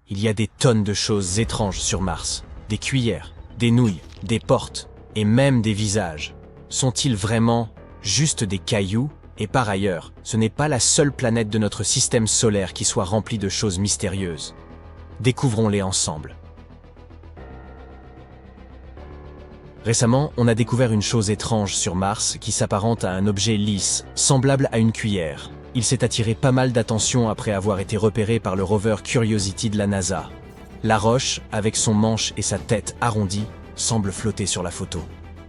Il y a des tonnes de choses étranges sur Mars. Des cuillères, des nouilles, des portes, et même des visages. Sont-ils vraiment juste des cailloux? Et par ailleurs, ce n'est pas la seule planète de notre système solaire qui soit remplie de choses mystérieuses. Découvrons-les ensemble. Récemment, on a découvert une chose étrange sur Mars qui s'apparente à un objet lisse, semblable à une cuillère. Il s'est attiré pas mal d'attention après avoir été repéré par le rover Curiosity de la NASA. La roche, avec son manche et sa tête arrondie, semble flotter sur la photo.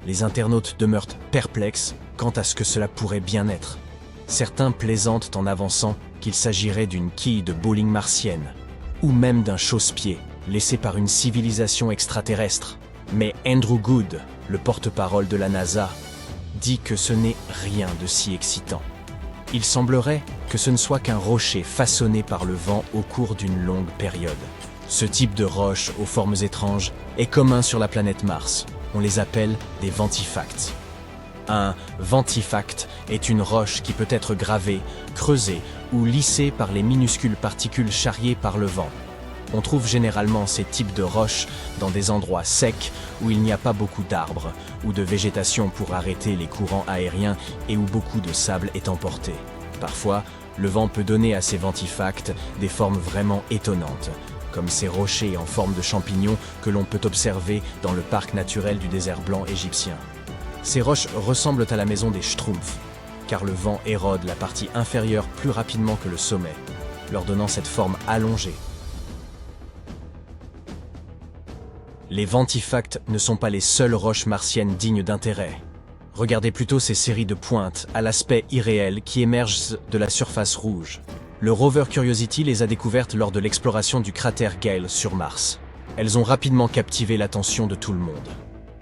Les internautes demeurent perplexes quant à ce que cela pourrait bien être. Certains plaisantent en avançant qu'il s'agirait d'une quille de bowling martienne, ou même d'un chausse-pied laissé par une civilisation extraterrestre. Mais Andrew Good, le porte-parole de la NASA, dit que ce n'est rien de si excitant. Il semblerait que ce ne soit qu'un rocher façonné par le vent au cours d'une longue période. Ce type de roche aux formes étranges est commun sur la planète Mars. On les appelle des ventifacts. Un ventifact est une roche qui peut être gravée, creusée ou lissée par les minuscules particules charriées par le vent. On trouve généralement ces types de roches dans des endroits secs où il n'y a pas beaucoup d'arbres ou de végétation pour arrêter les courants aériens et où beaucoup de sable est emporté. Parfois, le vent peut donner à ces ventifacts des formes vraiment étonnantes, comme ces rochers en forme de champignons que l'on peut observer dans le parc naturel du désert blanc égyptien. Ces roches ressemblent à la maison des Schtroumpfs, car le vent érode la partie inférieure plus rapidement que le sommet, leur donnant cette forme allongée. Les ventifacts ne sont pas les seules roches martiennes dignes d'intérêt. Regardez plutôt ces séries de pointes à l'aspect irréel qui émergent de la surface rouge. Le rover Curiosity les a découvertes lors de l'exploration du cratère Gale sur Mars. Elles ont rapidement captivé l'attention de tout le monde.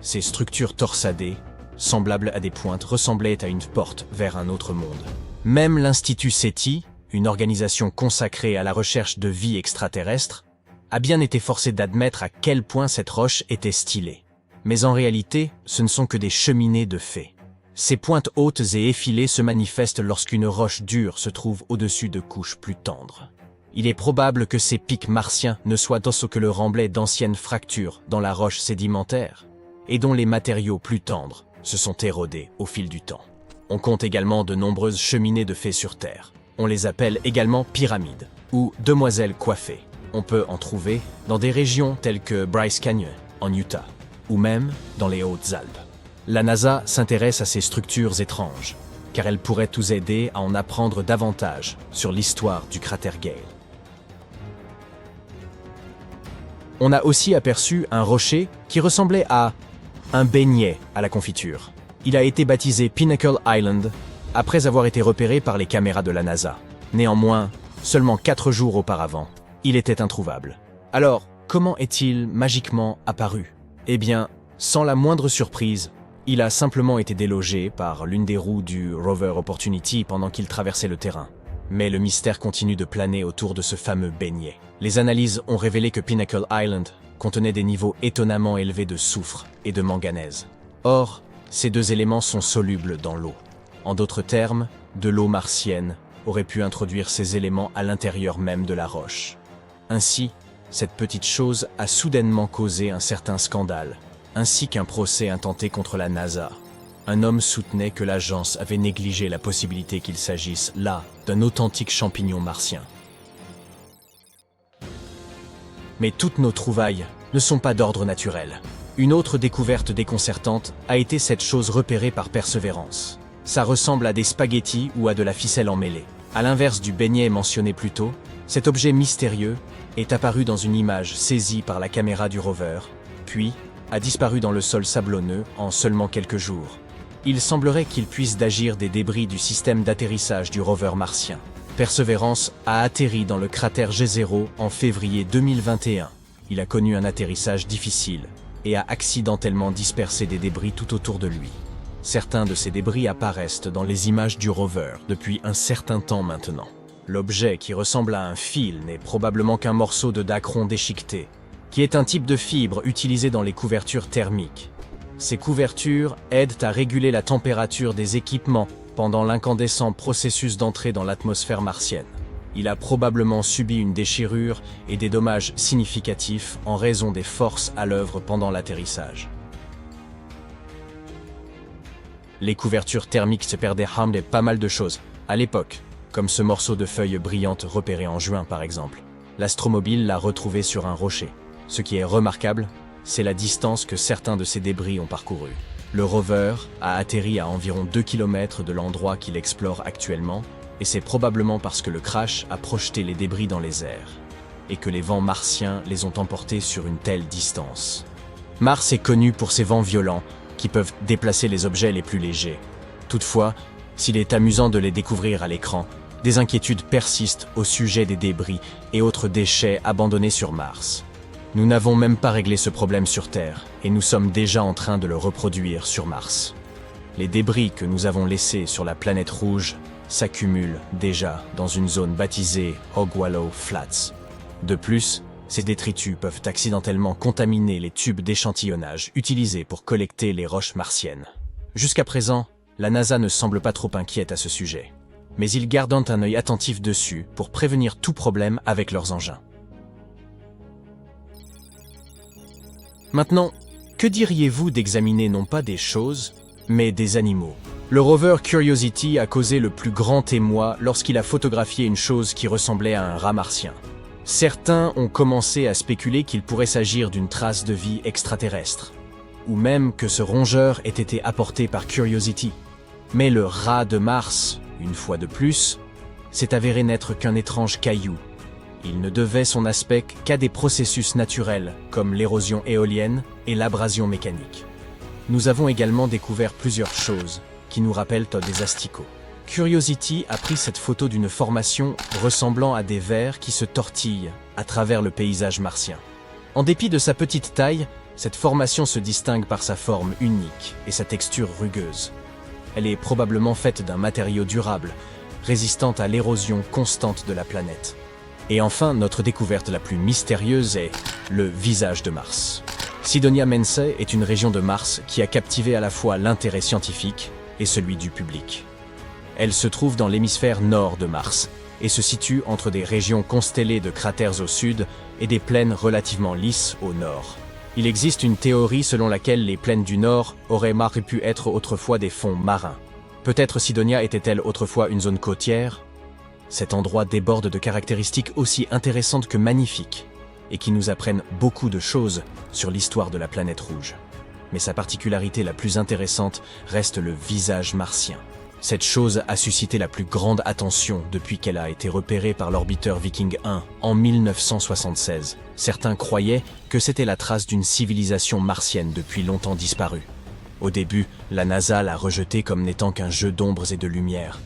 Ces structures torsadées, semblables à des pointes, ressemblaient à une porte vers un autre monde. Même l'Institut SETI, une organisation consacrée à la recherche de vie extraterrestre, a bien été forcé d'admettre à quel point cette roche était stylée. Mais en réalité, ce ne sont que des cheminées de faits. Ces pointes hautes et effilées se manifestent lorsqu'une roche dure se trouve au-dessus de couches plus tendres. Il est probable que ces pics martiens ne soient d'autre que le remblai d'anciennes fractures dans la roche sédimentaire, et dont les matériaux plus tendres se sont érodés au fil du temps. On compte également de nombreuses cheminées de faits sur Terre. On les appelle également pyramides, ou demoiselles coiffées. On peut en trouver dans des régions telles que Bryce Canyon, en Utah, ou même dans les Hautes-Alpes. La NASA s'intéresse à ces structures étranges, car elles pourraient nous aider à en apprendre davantage sur l'histoire du cratère Gale. On a aussi aperçu un rocher qui ressemblait à un beignet à la confiture. Il a été baptisé Pinnacle Island après avoir été repéré par les caméras de la NASA. Néanmoins, seulement 4 jours auparavant, il était introuvable. Alors, comment est-il magiquement apparu? Eh bien, sans la moindre surprise, il a simplement été délogé par l'une des roues du rover Opportunity pendant qu'il traversait le terrain. Mais le mystère continue de planer autour de ce fameux beignet. Les analyses ont révélé que Pinnacle Island contenait des niveaux étonnamment élevés de soufre et de manganèse. Or, ces deux éléments sont solubles dans l'eau. En d'autres termes, de l'eau martienne aurait pu introduire ces éléments à l'intérieur même de la roche. Ainsi, cette petite chose a soudainement causé un certain scandale, ainsi qu'un procès intenté contre la NASA. Un homme soutenait que l'agence avait négligé la possibilité qu'il s'agisse là d'un authentique champignon martien. Mais toutes nos trouvailles ne sont pas d'ordre naturel. Une autre découverte déconcertante a été cette chose repérée par Perseverance. Ça ressemble à des spaghettis ou à de la ficelle emmêlée. À l'inverse du beignet mentionné plus tôt, cet objet mystérieux est apparu dans une image saisie par la caméra du rover, puis a disparu dans le sol sablonneux en seulement quelques jours. Il semblerait qu'il puisse d'agir des débris du système d'atterrissage du rover martien. Perseverance a atterri dans le cratère G0 en février 2021. Il a connu un atterrissage difficile et a accidentellement dispersé des débris tout autour de lui. Certains de ces débris apparaissent dans les images du rover depuis un certain temps maintenant. L'objet qui ressemble à un fil n'est probablement qu'un morceau de dacron déchiqueté, qui est un type de fibre utilisé dans les couvertures thermiques. Ces couvertures aident à réguler la température des équipements pendant l'incandescent processus d'entrée dans l'atmosphère martienne. Il a probablement subi une déchirure et des dommages significatifs en raison des forces à l'œuvre pendant l'atterrissage. Les couvertures thermiques se perdaient pas mal de choses à l'époque, comme ce morceau de feuilles brillantes repéré en juin par exemple. L'astromobile l'a retrouvé sur un rocher. Ce qui est remarquable, c'est la distance que certains de ces débris ont parcouru. Le rover a atterri à environ 2 km de l'endroit qu'il explore actuellement, et c'est probablement parce que le crash a projeté les débris dans les airs, et que les vents martiens les ont emportés sur une telle distance. Mars est connu pour ses vents violents, qui peuvent déplacer les objets les plus légers. Toutefois, s'il est amusant de les découvrir à l'écran, des inquiétudes persistent au sujet des débris et autres déchets abandonnés sur Mars. Nous n'avons même pas réglé ce problème sur Terre, et nous sommes déjà en train de le reproduire sur Mars. Les débris que nous avons laissés sur la planète rouge s'accumulent déjà dans une zone baptisée Ogwallow Flats. De plus, ces détritus peuvent accidentellement contaminer les tubes d'échantillonnage utilisés pour collecter les roches martiennes. Jusqu'à présent, la NASA ne semble pas trop inquiète à ce sujet, mais ils gardent un œil attentif dessus pour prévenir tout problème avec leurs engins. Maintenant, que diriez-vous d'examiner non pas des choses, mais des animaux? Le rover Curiosity a causé le plus grand émoi lorsqu'il a photographié une chose qui ressemblait à un rat martien. Certains ont commencé à spéculer qu'il pourrait s'agir d'une trace de vie extraterrestre, ou même que ce rongeur ait été apporté par Curiosity. Mais le rat de Mars, une fois de plus, s'est avéré n'être qu'un étrange caillou. Il ne devait son aspect qu'à des processus naturels, comme l'érosion éolienne et l'abrasion mécanique. Nous avons également découvert plusieurs choses qui nous rappellent des asticots. Curiosity a pris cette photo d'une formation ressemblant à des vers qui se tortillent à travers le paysage martien. En dépit de sa petite taille, cette formation se distingue par sa forme unique et sa texture rugueuse. Elle est probablement faite d'un matériau durable, résistant à l'érosion constante de la planète. Et enfin, notre découverte la plus mystérieuse est le visage de Mars. Cydonia Mensae est une région de Mars qui a captivé à la fois l'intérêt scientifique et celui du public. Elle se trouve dans l'hémisphère nord de Mars et se situe entre des régions constellées de cratères au sud et des plaines relativement lisses au nord. Il existe une théorie selon laquelle les plaines du nord auraient pu être autrefois des fonds marins. Peut-être Cydonia était-elle autrefois une zone côtière? Cet endroit déborde de caractéristiques aussi intéressantes que magnifiques, et qui nous apprennent beaucoup de choses sur l'histoire de la planète rouge. Mais sa particularité la plus intéressante reste le visage martien. Cette chose a suscité la plus grande attention depuis qu'elle a été repérée par l'orbiteur Viking 1 en 1976. Certains croyaient que c'était la trace d'une civilisation martienne depuis longtemps disparue. Au début, la NASA l'a rejeté comme n'étant qu'un jeu d'ombres et de lumière.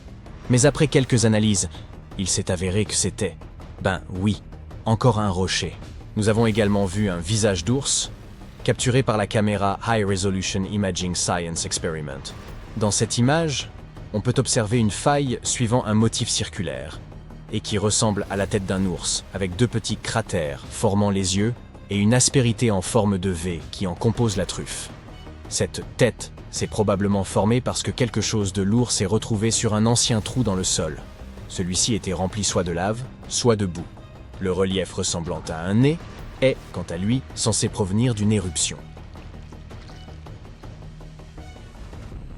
Mais après quelques analyses, il s'est avéré que c'était, oui, encore un rocher. Nous avons également vu un visage d'ours, capturé par la caméra High Resolution Imaging Science Experiment. Dans cette image, on peut observer une faille suivant un motif circulaire, et qui ressemble à la tête d'un ours, avec deux petits cratères formant les yeux et une aspérité en forme de V qui en compose la truffe. Cette tête s'est probablement formée parce que quelque chose de lourd s'est retrouvé sur un ancien trou dans le sol. Celui-ci était rempli soit de lave, soit de boue. Le relief ressemblant à un nez est, quant à lui, censé provenir d'une éruption.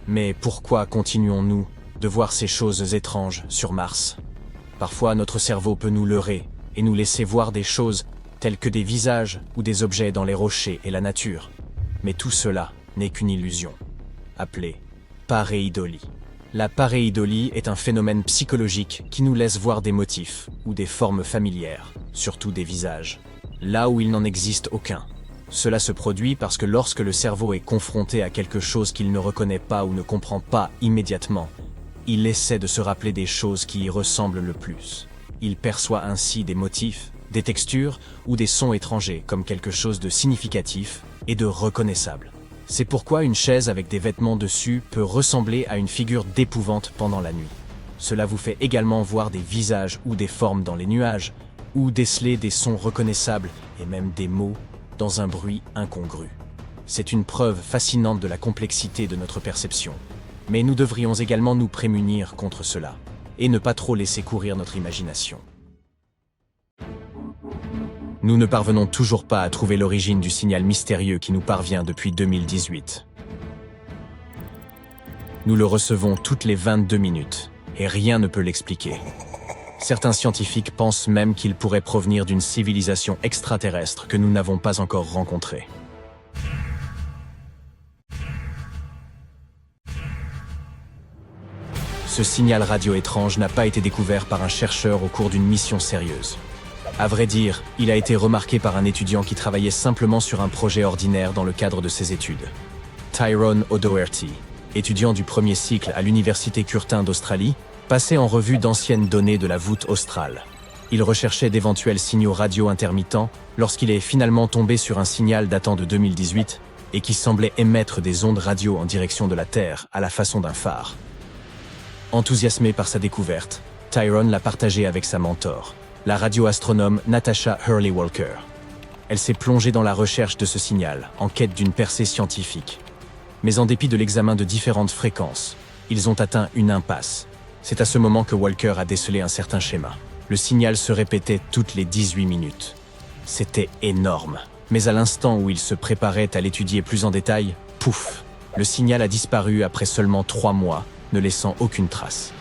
Mais pourquoi continuons-nous de voir ces choses étranges sur Mars? Parfois, notre cerveau peut nous leurrer et nous laisser voir des choses telles que des visages ou des objets dans les rochers et la nature. Mais tout cela n'est qu'une illusion, appelée pareidolie. La pareidolie est un phénomène psychologique qui nous laisse voir des motifs ou des formes familières, surtout des visages, là où il n'en existe aucun. Cela se produit parce que lorsque le cerveau est confronté à quelque chose qu'il ne reconnaît pas ou ne comprend pas immédiatement, il essaie de se rappeler des choses qui y ressemblent le plus. Il perçoit ainsi des motifs, des textures ou des sons étrangers comme quelque chose de significatif et de reconnaissable. C'est pourquoi une chaise avec des vêtements dessus peut ressembler à une figure d'épouvante pendant la nuit. Cela vous fait également voir des visages ou des formes dans les nuages, ou déceler des sons reconnaissables et même des mots dans un bruit incongru. C'est une preuve fascinante de la complexité de notre perception. Mais nous devrions également nous prémunir contre cela, et ne pas trop laisser courir notre imagination. Nous ne parvenons toujours pas à trouver l'origine du signal mystérieux qui nous parvient depuis 2018. Nous le recevons toutes les 22 minutes, et rien ne peut l'expliquer. Certains scientifiques pensent même qu'il pourrait provenir d'une civilisation extraterrestre que nous n'avons pas encore rencontrée. Ce signal radio étrange n'a pas été découvert par un chercheur au cours d'une mission sérieuse. À vrai dire, il a été remarqué par un étudiant qui travaillait simplement sur un projet ordinaire dans le cadre de ses études. Tyrone O'Doherty, étudiant du premier cycle à l'université Curtin d'Australie, passait en revue d'anciennes données de la voûte australe. Il recherchait d'éventuels signaux radio intermittents lorsqu'il est finalement tombé sur un signal datant de 2018 et qui semblait émettre des ondes radio en direction de la Terre à la façon d'un phare. Enthousiasmé par sa découverte, Tyrone l'a partagé avec sa mentor, la radioastronome Natasha Hurley-Walker. Elle s'est plongée dans la recherche de ce signal, en quête d'une percée scientifique. Mais en dépit de l'examen de différentes fréquences, ils ont atteint une impasse. C'est à ce moment que Walker a décelé un certain schéma. Le signal se répétait toutes les 18 minutes. C'était énorme. Mais à l'instant où il se préparait à l'étudier plus en détail, pouf, le signal a disparu après seulement 3 mois, ne laissant aucune trace.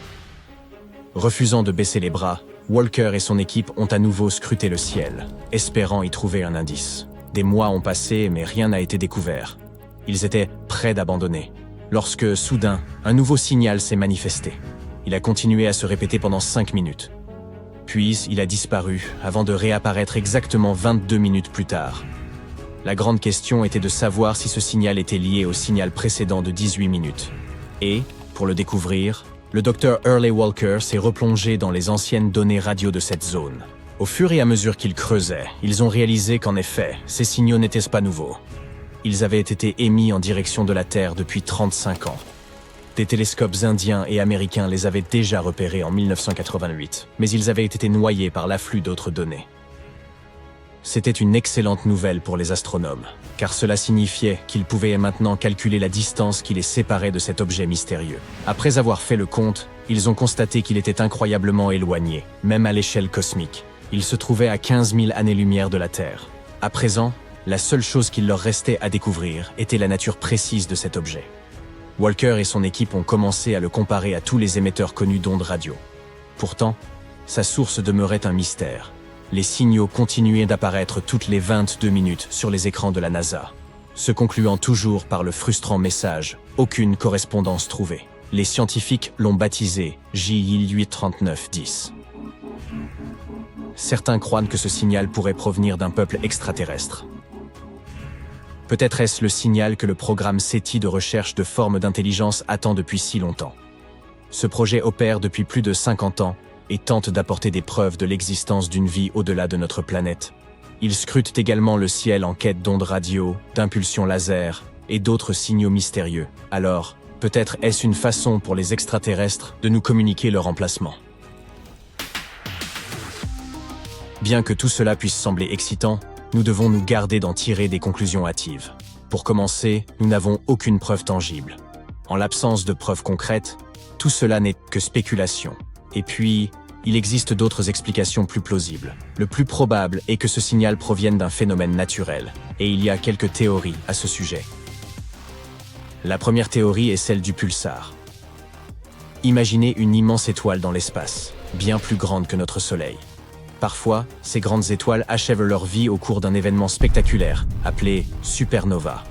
Refusant de baisser les bras, Walker et son équipe ont à nouveau scruté le ciel, espérant y trouver un indice. Des mois ont passé, mais rien n'a été découvert. Ils étaient près d'abandonner, lorsque, soudain, un nouveau signal s'est manifesté. Il a continué à se répéter pendant 5 minutes. Puis, il a disparu, avant de réapparaître exactement 22 minutes plus tard. La grande question était de savoir si ce signal était lié au signal précédent de 18 minutes. Et, pour le découvrir, le Dr Hurley-Walker s'est replongé dans les anciennes données radio de cette zone. Au fur et à mesure qu'ils creusaient, ils ont réalisé qu'en effet, ces signaux n'étaient pas nouveaux. Ils avaient été émis en direction de la Terre depuis 35 ans. Des télescopes indiens et américains les avaient déjà repérés en 1988, mais ils avaient été noyés par l'afflux d'autres données. C'était une excellente nouvelle pour les astronomes, car cela signifiait qu'ils pouvaient maintenant calculer la distance qui les séparait de cet objet mystérieux. Après avoir fait le compte, ils ont constaté qu'il était incroyablement éloigné, même à l'échelle cosmique. Il se trouvait à 15 000 années-lumière de la Terre. À présent, la seule chose qu'il leur restait à découvrir était la nature précise de cet objet. Walker et son équipe ont commencé à le comparer à tous les émetteurs connus d'ondes radio. Pourtant, sa source demeurait un mystère. Les signaux continuaient d'apparaître toutes les 22 minutes sur les écrans de la NASA, se concluant toujours par le frustrant message « Aucune correspondance trouvée ». Les scientifiques l'ont baptisé JI-83910. Certains croient que ce signal pourrait provenir d'un peuple extraterrestre. Peut-être est-ce le signal que le programme SETI de recherche de formes d'intelligence attend depuis si longtemps. Ce projet opère depuis plus de 50 ans et tente d'apporter des preuves de l'existence d'une vie au-delà de notre planète. Ils scrutent également le ciel en quête d'ondes radio, d'impulsions laser et d'autres signaux mystérieux. Alors, peut-être est-ce une façon pour les extraterrestres de nous communiquer leur emplacement. Bien que tout cela puisse sembler excitant, nous devons nous garder d'en tirer des conclusions hâtives. Pour commencer, nous n'avons aucune preuve tangible. En l'absence de preuves concrètes, tout cela n'est que spéculation. Et puis, il existe d'autres explications plus plausibles. Le plus probable est que ce signal provienne d'un phénomène naturel, et il y a quelques théories à ce sujet. La première théorie est celle du pulsar. Imaginez une immense étoile dans l'espace, bien plus grande que notre Soleil. Parfois, ces grandes étoiles achèvent leur vie au cours d'un événement spectaculaire, appelé supernova.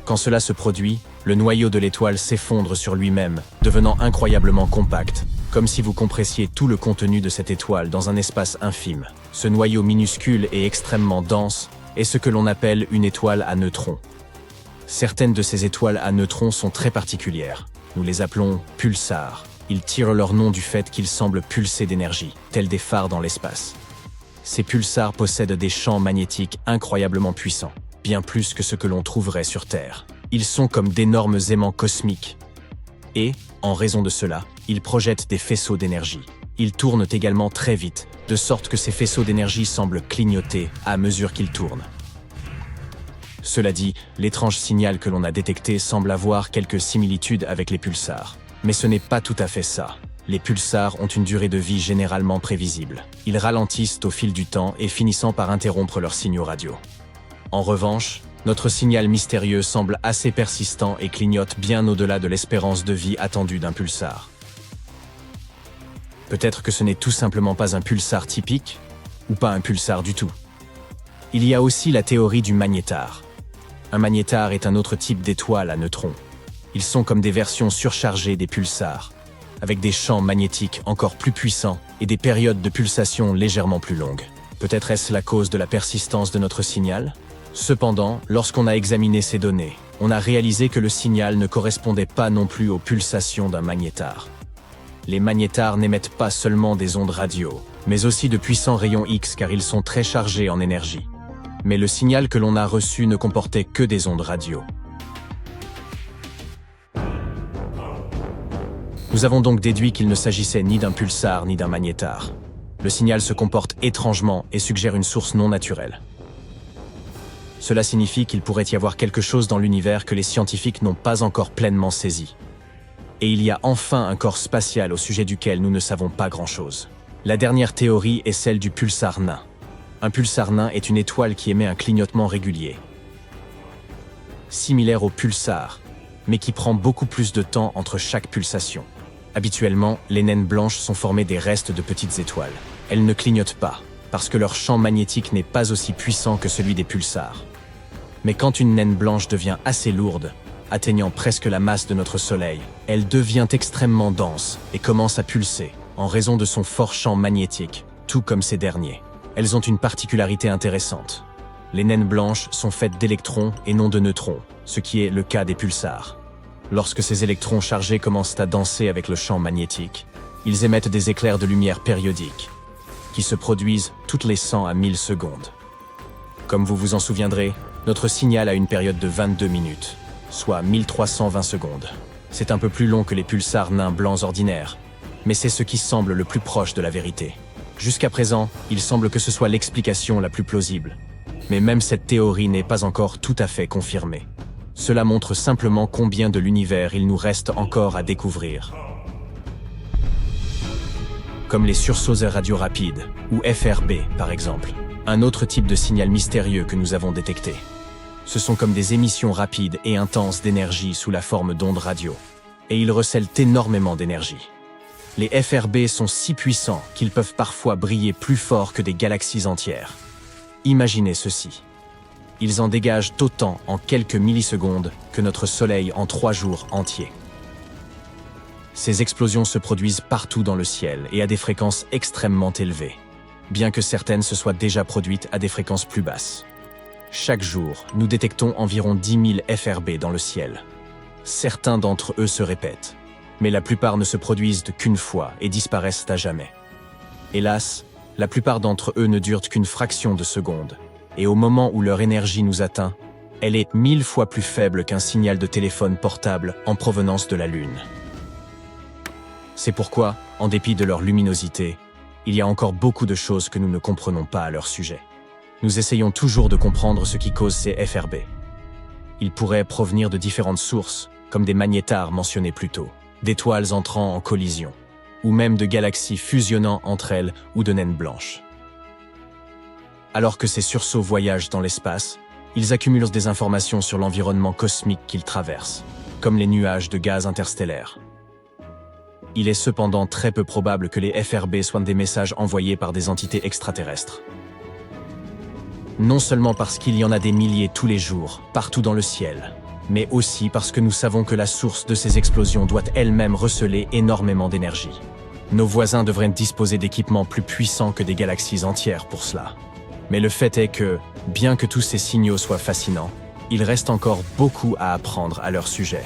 Quand cela se produit, le noyau de l'étoile s'effondre sur lui-même, devenant incroyablement compact, comme si vous compressiez tout le contenu de cette étoile dans un espace infime. Ce noyau minuscule et extrêmement dense est ce que l'on appelle une étoile à neutrons. Certaines de ces étoiles à neutrons sont très particulières. Nous les appelons pulsars. Ils tirent leur nom du fait qu'ils semblent pulser d'énergie, tels des phares dans l'espace. Ces pulsars possèdent des champs magnétiques incroyablement puissants, bien plus que ce que l'on trouverait sur Terre. Ils sont comme d'énormes aimants cosmiques. Et, en raison de cela, ils projettent des faisceaux d'énergie. Ils tournent également très vite, de sorte que ces faisceaux d'énergie semblent clignoter à mesure qu'ils tournent. Cela dit, l'étrange signal que l'on a détecté semble avoir quelques similitudes avec les pulsars. Mais ce n'est pas tout à fait ça. Les pulsars ont une durée de vie généralement prévisible. Ils ralentissent au fil du temps et finissant par interrompre leurs signaux radio. En revanche, notre signal mystérieux semble assez persistant et clignote bien au-delà de l'espérance de vie attendue d'un pulsar. Peut-être que ce n'est tout simplement pas un pulsar typique, ou pas un pulsar du tout. Il y a aussi la théorie du magnétar. Un magnétar est un autre type d'étoile à neutrons. Ils sont comme des versions surchargées des pulsars, avec des champs magnétiques encore plus puissants et des périodes de pulsation légèrement plus longues. Peut-être est-ce la cause de la persistance de notre signal? Cependant, lorsqu'on a examiné ces données, on a réalisé que le signal ne correspondait pas non plus aux pulsations d'un magnétar. Les magnétars n'émettent pas seulement des ondes radio, mais aussi de puissants rayons X car ils sont très chargés en énergie. Mais le signal que l'on a reçu ne comportait que des ondes radio. Nous avons donc déduit qu'il ne s'agissait ni d'un pulsar ni d'un magnétar. Le signal se comporte étrangement et suggère une source non naturelle. Cela signifie qu'il pourrait y avoir quelque chose dans l'univers que les scientifiques n'ont pas encore pleinement saisi. Et il y a enfin un corps spatial au sujet duquel nous ne savons pas grand-chose. La dernière théorie est celle du pulsar nain. Un pulsar nain est une étoile qui émet un clignotement régulier, similaire au pulsar, mais qui prend beaucoup plus de temps entre chaque pulsation. Habituellement, les naines blanches sont formées des restes de petites étoiles. Elles ne clignotent pas, parce que leur champ magnétique n'est pas aussi puissant que celui des pulsars. Mais quand une naine blanche devient assez lourde, atteignant presque la masse de notre Soleil, elle devient extrêmement dense et commence à pulser, en raison de son fort champ magnétique, tout comme ces derniers. Elles ont une particularité intéressante. Les naines blanches sont faites d'électrons et non de neutrons, ce qui est le cas des pulsars. Lorsque ces électrons chargés commencent à danser avec le champ magnétique, ils émettent des éclairs de lumière périodiques, qui se produisent toutes les 100 à 1000 secondes. Comme vous vous en souviendrez, notre signal a une période de 22 minutes, soit 1320 secondes. C'est un peu plus long que les pulsars nains blancs ordinaires, mais c'est ce qui semble le plus proche de la vérité. Jusqu'à présent, il semble que ce soit l'explication la plus plausible. Mais même cette théorie n'est pas encore tout à fait confirmée. Cela montre simplement combien de l'univers il nous reste encore à découvrir. Comme les sursauteurs radio rapides, ou FRB par exemple, un autre type de signal mystérieux que nous avons détecté. Ce sont comme des émissions rapides et intenses d'énergie sous la forme d'ondes radio, et ils recèlent énormément d'énergie. Les FRB sont si puissants qu'ils peuvent parfois briller plus fort que des galaxies entières. Imaginez ceci. Ils en dégagent autant en quelques millisecondes que notre Soleil en 3 jours entiers. Ces explosions se produisent partout dans le ciel et à des fréquences extrêmement élevées, bien que certaines se soient déjà produites à des fréquences plus basses. Chaque jour, nous détectons environ 10 000 FRB dans le ciel. Certains d'entre eux se répètent, mais la plupart ne se produisent qu'une fois et disparaissent à jamais. Hélas, la plupart d'entre eux ne durent qu'une fraction de seconde, et au moment où leur énergie nous atteint, elle est 1000 fois plus faible qu'un signal de téléphone portable en provenance de la Lune. C'est pourquoi, en dépit de leur luminosité, il y a encore beaucoup de choses que nous ne comprenons pas à leur sujet. Nous essayons toujours de comprendre ce qui cause ces FRB. Ils pourraient provenir de différentes sources, comme des magnétars mentionnés plus tôt, d'étoiles entrant en collision, ou même de galaxies fusionnant entre elles ou de naines blanches. Alors que ces sursauts voyagent dans l'espace, ils accumulent des informations sur l'environnement cosmique qu'ils traversent, comme les nuages de gaz interstellaires. Il est cependant très peu probable que les FRB soient des messages envoyés par des entités extraterrestres. Non seulement parce qu'il y en a des milliers tous les jours, partout dans le ciel, mais aussi parce que nous savons que la source de ces explosions doit elle-même receler énormément d'énergie. Nos voisins devraient disposer d'équipements plus puissants que des galaxies entières pour cela. Mais le fait est que, bien que tous ces signaux soient fascinants, il reste encore beaucoup à apprendre à leur sujet.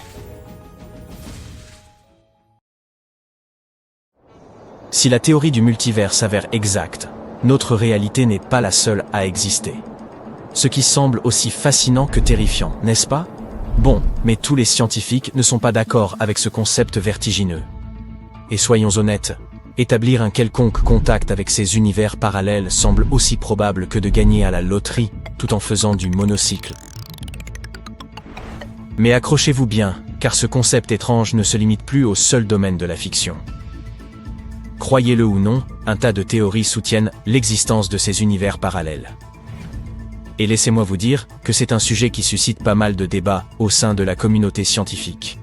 Si la théorie du multivers s'avère exacte, notre réalité n'est pas la seule à exister. Ce qui semble aussi fascinant que terrifiant, n'est-ce pas? Bon, mais tous les scientifiques ne sont pas d'accord avec ce concept vertigineux. Et soyons honnêtes, établir un quelconque contact avec ces univers parallèles semble aussi probable que de gagner à la loterie tout en faisant du monocycle. Mais accrochez-vous bien, car ce concept étrange ne se limite plus au seul domaine de la fiction. Croyez-le ou non, un tas de théories soutiennent l'existence de ces univers parallèles. Et laissez-moi vous dire que c'est un sujet qui suscite pas mal de débats au sein de la communauté scientifique.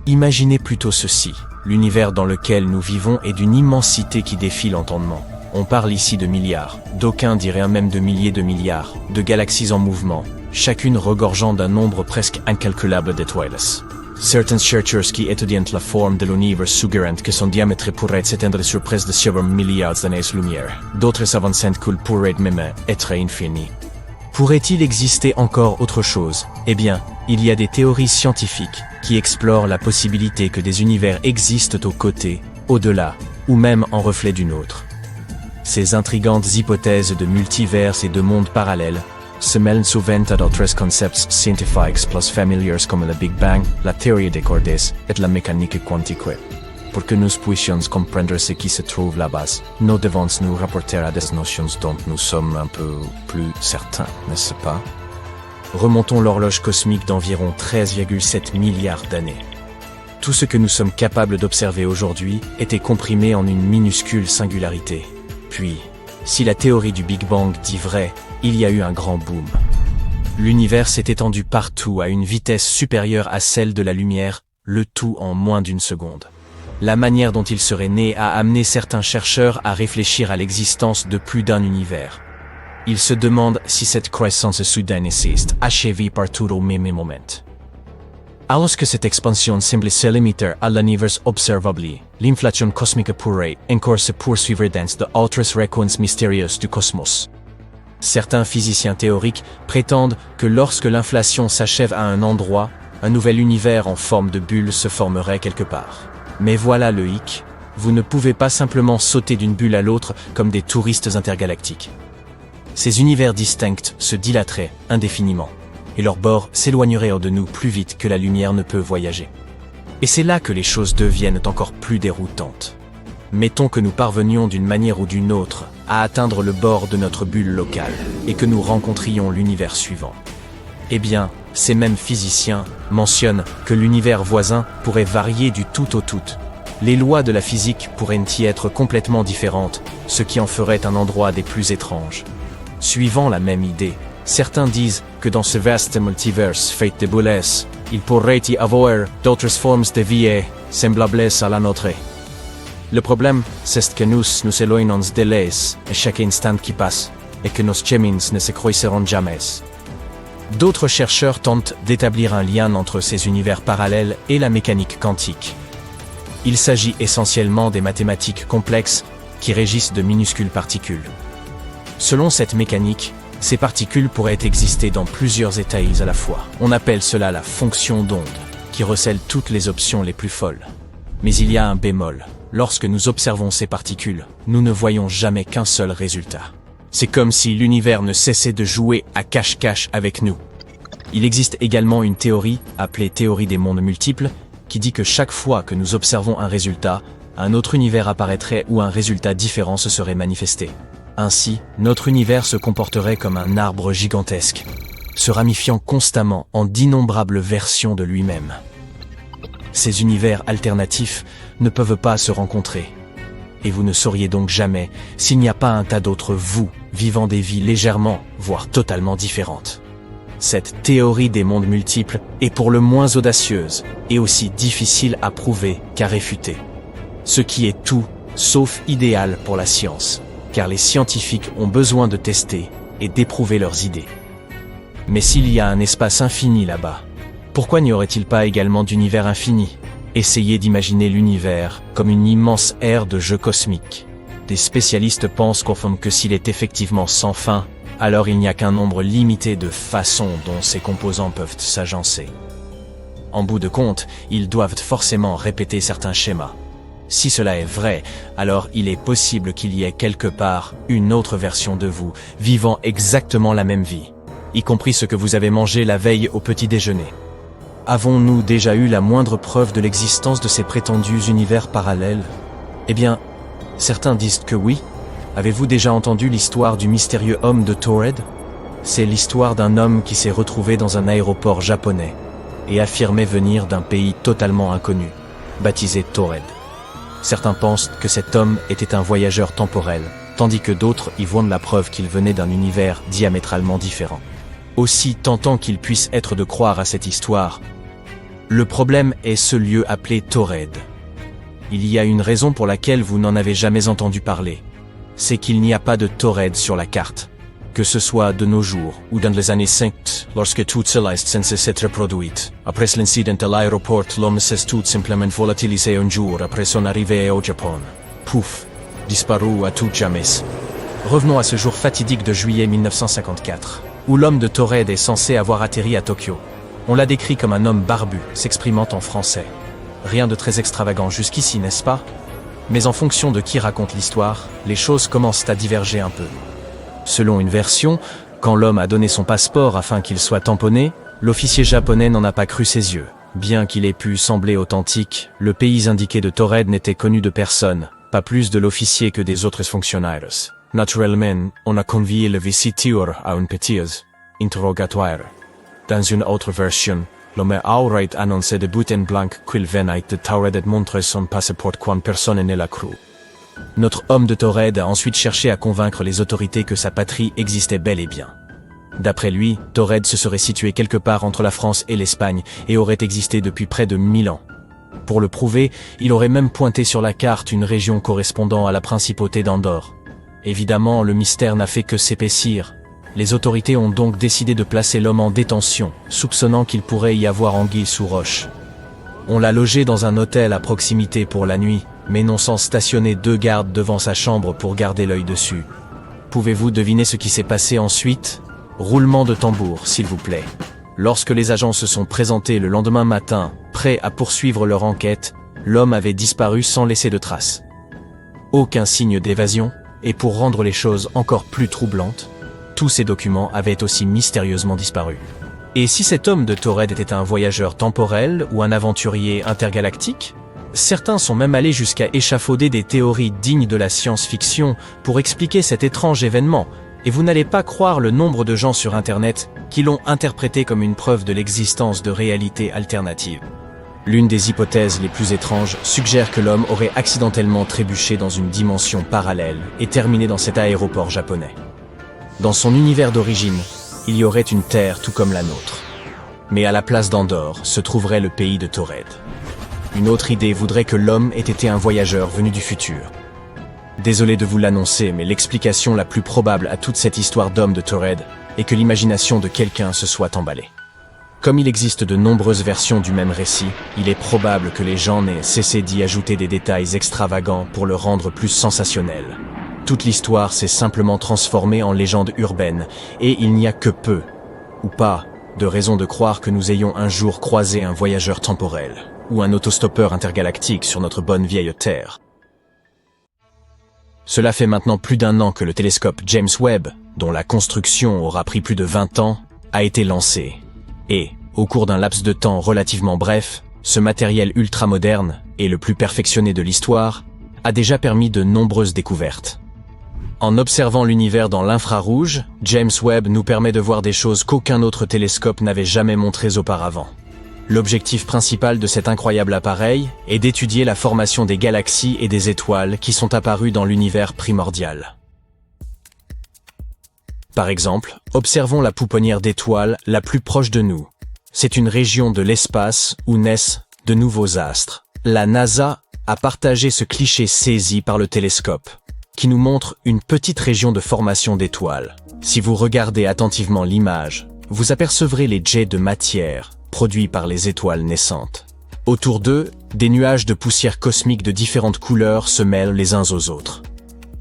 Imaginez plutôt ceci, l'univers dans lequel nous vivons est d'une immensité qui défie l'entendement. On parle ici de milliards, d'aucuns diraient même de milliers de milliards, de galaxies en mouvement, chacune regorgeant d'un nombre presque incalculable d'étoiles. Certains chercheurs qui étudient la forme de l'univers suggèrent que son diamètre pourrait s'étendre sur près de 7 milliards d'années-lumière. D'autres avancent qu'il pourrait même être infini. Pourrait-il exister encore autre chose? Eh bien, il y a des théories scientifiques qui explorent la possibilité que des univers existent aux côtés, au-delà, ou même en reflet d'une autre. Ces intrigantes hypothèses de multivers et de mondes parallèles se mêlent souvent à d'autres concepts scientifiques plus familiers comme le Big Bang, la théorie des cordes et la mécanique quantique. Pour que nous puissions comprendre ce qui se trouve là-bas, nous devons nous rapporter à des notions dont nous sommes un peu plus certains, n'est-ce pas? Remontons l'horloge cosmique d'environ 13,7 milliards d'années. Tout ce que nous sommes capables d'observer aujourd'hui était comprimé en une minuscule singularité. Puis, si la théorie du Big Bang dit vrai, il y a eu un grand boom. L'univers s'est étendu partout à une vitesse supérieure à celle de la lumière, le tout en moins d'une seconde. La manière dont il serait né a amené certains chercheurs à réfléchir à l'existence de plus d'un univers. Ils se demandent si cette croissance soudaine est achevée partout au même moment. Alors que cette expansion semble se limiter à l'univers observable, l'inflation cosmique pourrait encore se poursuivre dans d'autres recoins mystérieux du cosmos. Certains physiciens théoriques prétendent que lorsque l'inflation s'achève à un endroit, un nouvel univers en forme de bulle se formerait quelque part. Mais voilà le hic, vous ne pouvez pas simplement sauter d'une bulle à l'autre comme des touristes intergalactiques. Ces univers distincts se dilateraient indéfiniment, et leurs bords s'éloigneraient de nous plus vite que la lumière ne peut voyager. Et c'est là que les choses deviennent encore plus déroutantes. Mettons que nous parvenions d'une manière ou d'une autre à atteindre le bord de notre bulle locale, et que nous rencontrions l'univers suivant. Eh bien, ces mêmes physiciens mentionnent que l'univers voisin pourrait varier du tout au tout. Les lois de la physique pourraient y être complètement différentes, ce qui en ferait un endroit des plus étranges. Suivant la même idée, certains disent que dans ce vaste multiverse fait de boules, il pourrait y avoir d'autres formes de vie semblables à la nôtre. Le problème, c'est que nous éloignons de l'es à chaque instant qui passe, et que nos chemins ne se croiseront jamais. D'autres chercheurs tentent d'établir un lien entre ces univers parallèles et la mécanique quantique. Il s'agit essentiellement des mathématiques complexes qui régissent de minuscules particules. Selon cette mécanique, ces particules pourraient exister dans plusieurs états à la fois. On appelle cela la fonction d'onde, qui recèle toutes les options les plus folles. Mais il y a un bémol. Lorsque nous observons ces particules, nous ne voyons jamais qu'un seul résultat. C'est comme si l'univers ne cessait de jouer à cache-cache avec nous. Il existe également une théorie, appelée théorie des mondes multiples, qui dit que chaque fois que nous observons un résultat, un autre univers apparaîtrait où un résultat différent se serait manifesté. Ainsi, notre univers se comporterait comme un arbre gigantesque, se ramifiant constamment en d'innombrables versions de lui-même. Ces univers alternatifs ne peuvent pas se rencontrer. Et vous ne sauriez donc jamais s'il n'y a pas un tas d'autres vous, vivant des vies légèrement, voire totalement différentes. Cette théorie des mondes multiples est pour le moins audacieuse et aussi difficile à prouver qu'à réfuter. Ce qui est tout, sauf idéal pour la science, car les scientifiques ont besoin de tester et d'éprouver leurs idées. Mais s'il y a un espace infini là-bas, pourquoi n'y aurait-il pas également d'univers infini? Essayez d'imaginer l'univers comme une immense aire de jeu cosmique. Des spécialistes pensent que s'il est effectivement sans fin, alors il n'y a qu'un nombre limité de façons dont ces composants peuvent s'agencer. En bout de compte, ils doivent forcément répéter certains schémas. Si cela est vrai, alors il est possible qu'il y ait quelque part une autre version de vous, vivant exactement la même vie, y compris ce que vous avez mangé la veille au petit déjeuner. Avons-nous déjà eu la moindre preuve de l'existence de ces prétendus univers parallèles? Eh bien, certains disent que oui. Avez-vous déjà entendu l'histoire du mystérieux homme de Taured? C'est l'histoire d'un homme qui s'est retrouvé dans un aéroport japonais et affirmait venir d'un pays totalement inconnu, baptisé Taured. Certains pensent que cet homme était un voyageur temporel, tandis que d'autres y voient la preuve qu'il venait d'un univers diamétralement différent. Aussi tentant qu'il puisse être de croire à cette histoire, le problème est ce lieu appelé Taured. Il y a une raison pour laquelle vous n'en avez jamais entendu parler. C'est qu'il n'y a pas de Taured sur la carte. Que ce soit de nos jours ou dans les années 50, lorsque tout céleste censé s'être produit. Après l'incident à l'aéroport, l'homme s'est tout simplement volatilisé un jour après son arrivée au Japon. Pouf, disparu à tout jamais. Revenons à ce jour fatidique de juillet 1954, où l'homme de Taured est censé avoir atterri à Tokyo. On l'a décrit comme un homme barbu, s'exprimant en français. Rien de très extravagant jusqu'ici, n'est-ce pas? Mais en fonction de qui raconte l'histoire, les choses commencent à diverger un peu. Selon une version, quand l'homme a donné son passeport afin qu'il soit tamponné, l'officier japonais n'en a pas cru ses yeux. Bien qu'il ait pu sembler authentique, le pays indiqué de Taured n'était connu de personne, pas plus de l'officier que des autres fonctionnaires. Naturellement, on a convié le visiteur à un petit interrogatoire. Dans une autre version, l'homme aurait annoncé de but en blanc qu'il venait de Taured et montré son passeport quand personne ne l'a cru. Notre homme de Taured a ensuite cherché à convaincre les autorités que sa patrie existait bel et bien. D'après lui, Taured se serait situé quelque part entre la France et l'Espagne et aurait existé depuis près de 1000 ans. Pour le prouver, il aurait même pointé sur la carte une région correspondant à la principauté d'Andorre. Évidemment, le mystère n'a fait que s'épaissir. Les autorités ont donc décidé de placer l'homme en détention, soupçonnant qu'il pourrait y avoir anguille sous roche. On l'a logé dans un hôtel à proximité pour la nuit, mais non sans stationner 2 gardes devant sa chambre pour garder l'œil dessus. Pouvez-vous deviner ce qui s'est passé ensuite? Roulement de tambour, s'il vous plaît. Lorsque les agents se sont présentés le lendemain matin, prêts à poursuivre leur enquête, l'homme avait disparu sans laisser de traces. Aucun signe d'évasion, et pour rendre les choses encore plus troublantes, tous ces documents avaient aussi mystérieusement disparu. Et si cet homme de Taured était un voyageur temporel ou un aventurier intergalactique? Certains sont même allés jusqu'à échafauder des théories dignes de la science-fiction pour expliquer cet étrange événement, et vous n'allez pas croire le nombre de gens sur Internet qui l'ont interprété comme une preuve de l'existence de réalités alternatives. L'une des hypothèses les plus étranges suggère que l'homme aurait accidentellement trébuché dans une dimension parallèle et terminé dans cet aéroport japonais. Dans son univers d'origine, il y aurait une Terre tout comme la nôtre. Mais à la place d'Andorre se trouverait le pays de Taured. Une autre idée voudrait que l'homme ait été un voyageur venu du futur. Désolé de vous l'annoncer, mais l'explication la plus probable à toute cette histoire d'homme de Taured est que l'imagination de quelqu'un se soit emballée. Comme il existe de nombreuses versions du même récit, il est probable que les gens n'aient cessé d'y ajouter des détails extravagants pour le rendre plus sensationnel. Toute l'histoire s'est simplement transformée en légende urbaine, et il n'y a que peu, ou pas, de raisons de croire que nous ayons un jour croisé un voyageur temporel, ou un autostoppeur intergalactique sur notre bonne vieille Terre. Cela fait maintenant plus d'1 an que le télescope James Webb, dont la construction aura pris plus de 20 ans, a été lancé. Et, au cours d'un laps de temps relativement bref, ce matériel ultramoderne, et le plus perfectionné de l'histoire, a déjà permis de nombreuses découvertes. En observant l'univers dans l'infrarouge, James Webb nous permet de voir des choses qu'aucun autre télescope n'avait jamais montrées auparavant. L'objectif principal de cet incroyable appareil est d'étudier la formation des galaxies et des étoiles qui sont apparues dans l'univers primordial. Par exemple, observons la pouponnière d'étoiles la plus proche de nous. C'est une région de l'espace où naissent de nouveaux astres. La NASA a partagé ce cliché saisi par le télescope, qui nous montre une petite région de formation d'étoiles. Si vous regardez attentivement l'image, vous apercevrez les jets de matière produits par les étoiles naissantes. Autour d'eux, des nuages de poussière cosmique de différentes couleurs se mêlent les uns aux autres.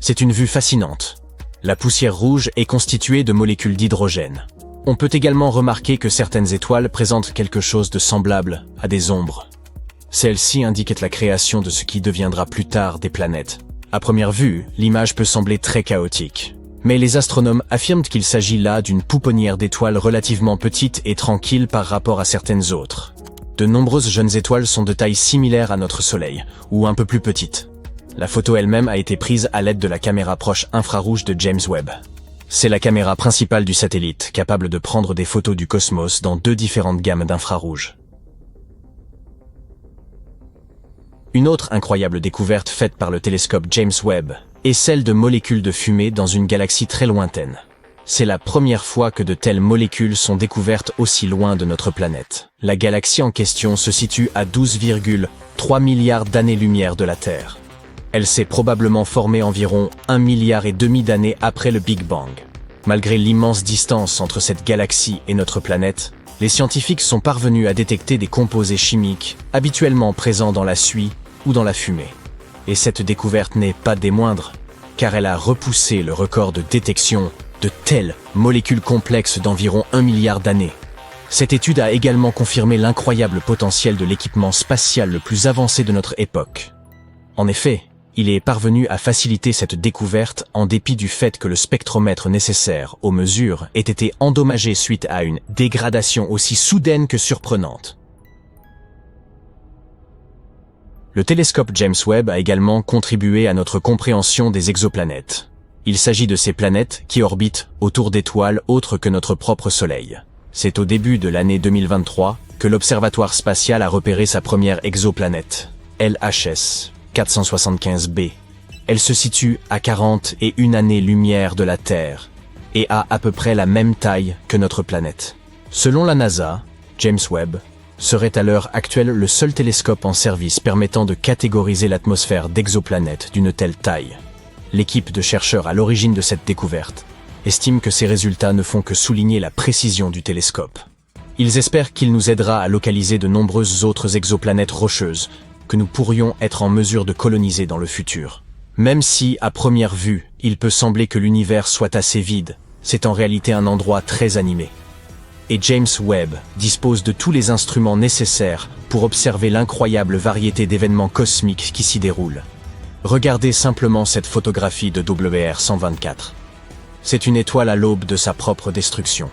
C'est une vue fascinante. La poussière rouge est constituée de molécules d'hydrogène. On peut également remarquer que certaines étoiles présentent quelque chose de semblable à des ombres. Celles-ci indiquent la création de ce qui deviendra plus tard des planètes. À première vue, l'image peut sembler très chaotique. Mais les astronomes affirment qu'il s'agit là d'une pouponnière d'étoiles relativement petite et tranquille par rapport à certaines autres. De nombreuses jeunes étoiles sont de taille similaire à notre Soleil, ou un peu plus petites. La photo elle-même a été prise à l'aide de la caméra proche infrarouge de James Webb. C'est la caméra principale du satellite, capable de prendre des photos du cosmos dans 2 différentes gammes d'infrarouge. Une autre incroyable découverte faite par le télescope James Webb est celle de molécules de fumée dans une galaxie très lointaine. C'est la première fois que de telles molécules sont découvertes aussi loin de notre planète. La galaxie en question se situe à 12,3 milliards d'années-lumière de la Terre. Elle s'est probablement formée environ 1,5 milliard d'années après le Big Bang. Malgré l'immense distance entre cette galaxie et notre planète, les scientifiques sont parvenus à détecter des composés chimiques habituellement présents dans la suie ou dans la fumée. Et cette découverte n'est pas des moindres, car elle a repoussé le record de détection de telles molécules complexes d'environ 1 milliard d'années. Cette étude a également confirmé l'incroyable potentiel de l'équipement spatial le plus avancé de notre époque. En effet, il est parvenu à faciliter cette découverte en dépit du fait que le spectromètre nécessaire aux mesures ait été endommagé suite à une dégradation aussi soudaine que surprenante. Le télescope James Webb a également contribué à notre compréhension des exoplanètes. Il s'agit de ces planètes qui orbitent autour d'étoiles autres que notre propre Soleil. C'est au début de l'année 2023 que l'Observatoire spatial a repéré sa première exoplanète, LHS 475b. Elle se situe à 41 années-lumière de la Terre et a à peu près la même taille que notre planète. Selon la NASA, James Webb serait à l'heure actuelle le seul télescope en service permettant de catégoriser l'atmosphère d'exoplanètes d'une telle taille. L'équipe de chercheurs à l'origine de cette découverte estime que ces résultats ne font que souligner la précision du télescope. Ils espèrent qu'il nous aidera à localiser de nombreuses autres exoplanètes rocheuses que nous pourrions être en mesure de coloniser dans le futur. Même si, à première vue, il peut sembler que l'univers soit assez vide, c'est en réalité un endroit très animé. Et James Webb dispose de tous les instruments nécessaires pour observer l'incroyable variété d'événements cosmiques qui s'y déroulent. Regardez simplement cette photographie de WR124. C'est une étoile à l'aube de sa propre destruction.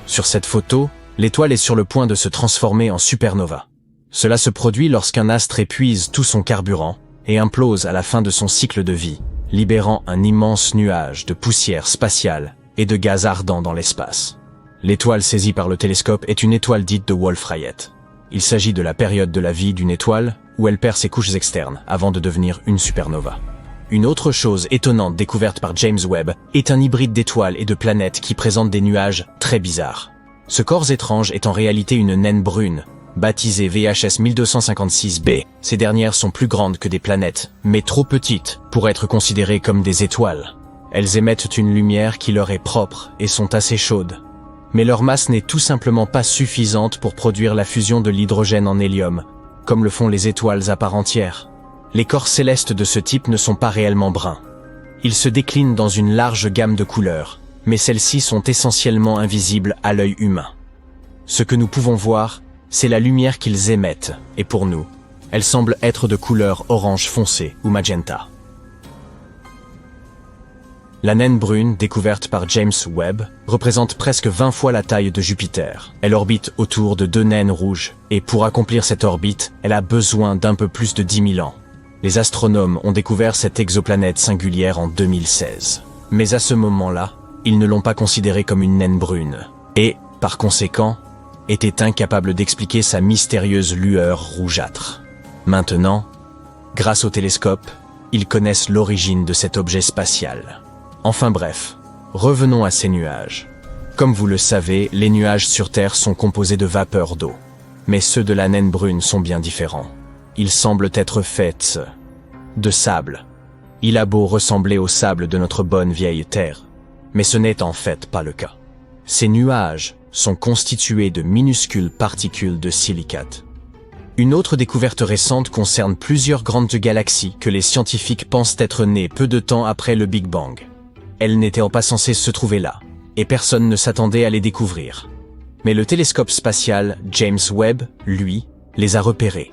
Sur cette photo, l'étoile est sur le point de se transformer en supernova. Cela se produit lorsqu'un astre épuise tout son carburant et implose à la fin de son cycle de vie, libérant un immense nuage de poussière spatiale et de gaz ardent dans l'espace. L'étoile saisie par le télescope est une étoile dite de Wolf-Rayet. Il s'agit de la période de la vie d'une étoile où elle perd ses couches externes avant de devenir une supernova. Une autre chose étonnante découverte par James Webb est un hybride d'étoiles et de planètes qui présente des nuages très bizarres. Ce corps étrange est en réalité une naine brune, baptisée VHS 1256b. Ces dernières sont plus grandes que des planètes, mais trop petites pour être considérées comme des étoiles. Elles émettent une lumière qui leur est propre et sont assez chaudes. Mais leur masse n'est tout simplement pas suffisante pour produire la fusion de l'hydrogène en hélium, comme le font les étoiles à part entière. Les corps célestes de ce type ne sont pas réellement bruns. Ils se déclinent dans une large gamme de couleurs, mais celles-ci sont essentiellement invisibles à l'œil humain. Ce que nous pouvons voir, c'est la lumière qu'ils émettent, et pour nous, elle semble être de couleur orange foncé ou magenta. La naine brune, découverte par James Webb, représente presque 20 fois la taille de Jupiter. Elle orbite autour de 2 naines rouges, et pour accomplir cette orbite, elle a besoin d'un peu plus de 10 000 ans. Les astronomes ont découvert cette exoplanète singulière en 2016. Mais à ce moment-là, ils ne l'ont pas considérée comme une naine brune, et, par conséquent, étaient incapables d'expliquer sa mystérieuse lueur rougeâtre. Maintenant, grâce au télescope, ils connaissent l'origine de cet objet spatial. Enfin bref, revenons à ces nuages. Comme vous le savez, les nuages sur Terre sont composés de vapeur d'eau. Mais ceux de la naine brune sont bien différents. Ils semblent être faits de sable. Il a beau ressembler au sable de notre bonne vieille Terre, mais ce n'est en fait pas le cas. Ces nuages sont constitués de minuscules particules de silicate. Une autre découverte récente concerne plusieurs grandes galaxies que les scientifiques pensent être nées peu de temps après le Big Bang. Elles n'étaient pas censées se trouver là, et personne ne s'attendait à les découvrir. Mais le télescope spatial James Webb, lui, les a repérées.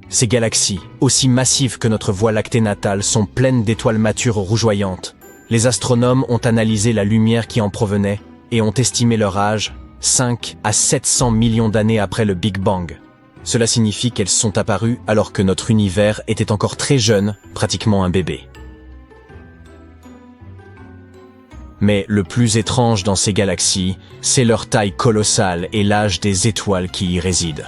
Ces galaxies, aussi massives que notre Voie lactée natale, sont pleines d'étoiles matures rougeoyantes. Les astronomes ont analysé la lumière qui en provenait et ont estimé leur âge 5 à 700 millions d'années après le Big Bang. Cela signifie qu'elles sont apparues alors que notre univers était encore très jeune, pratiquement un bébé. Mais le plus étrange dans ces galaxies, c'est leur taille colossale et l'âge des étoiles qui y résident.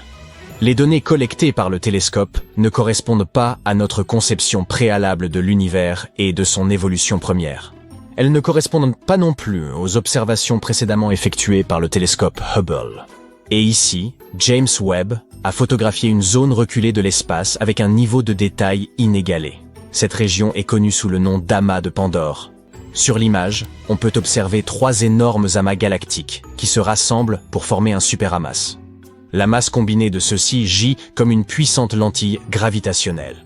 Les données collectées par le télescope ne correspondent pas à notre conception préalable de l'univers et de son évolution première. Elles ne correspondent pas non plus aux observations précédemment effectuées par le télescope Hubble. Et ici, James Webb a photographié une zone reculée de l'espace avec un niveau de détail inégalé. Cette région est connue sous le nom d'amas de Pandore. Sur l'image, on peut observer 3 énormes amas galactiques qui se rassemblent pour former un superamas. La masse combinée de ceux-ci gît comme une puissante lentille gravitationnelle.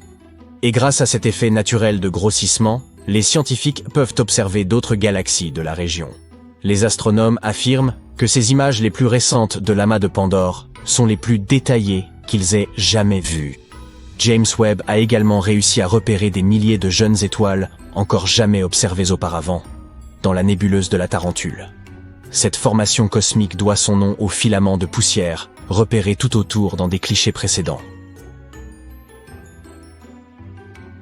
Et grâce à cet effet naturel de grossissement, les scientifiques peuvent observer d'autres galaxies de la région. Les astronomes affirment que ces images les plus récentes de l'amas de Pandore sont les plus détaillées qu'ils aient jamais vues. James Webb a également réussi à repérer des milliers de jeunes étoiles encore jamais observées auparavant, dans la nébuleuse de la Tarentule. Cette formation cosmique doit son nom aux filaments de poussière repérés tout autour dans des clichés précédents.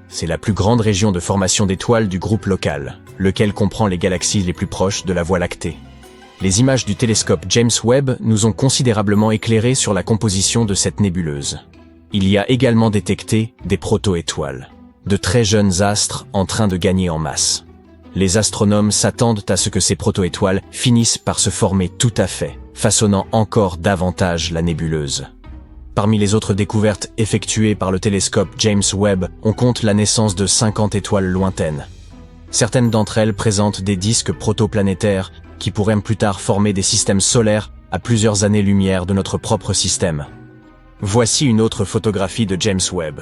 C'est la plus grande région de formation d'étoiles du groupe local, lequel comprend les galaxies les plus proches de la Voie lactée. Les images du télescope James Webb nous ont considérablement éclairés sur la composition de cette nébuleuse. Il y a également détecté des proto-étoiles, de très jeunes astres en train de gagner en masse. Les astronomes s'attendent à ce que ces proto-étoiles finissent par se former tout à fait, façonnant encore davantage la nébuleuse. Parmi les autres découvertes effectuées par le télescope James Webb, on compte la naissance de 50 étoiles lointaines. Certaines d'entre elles présentent des disques protoplanétaires qui pourraient plus tard former des systèmes solaires à plusieurs années-lumière de notre propre système. Voici une autre photographie de James Webb.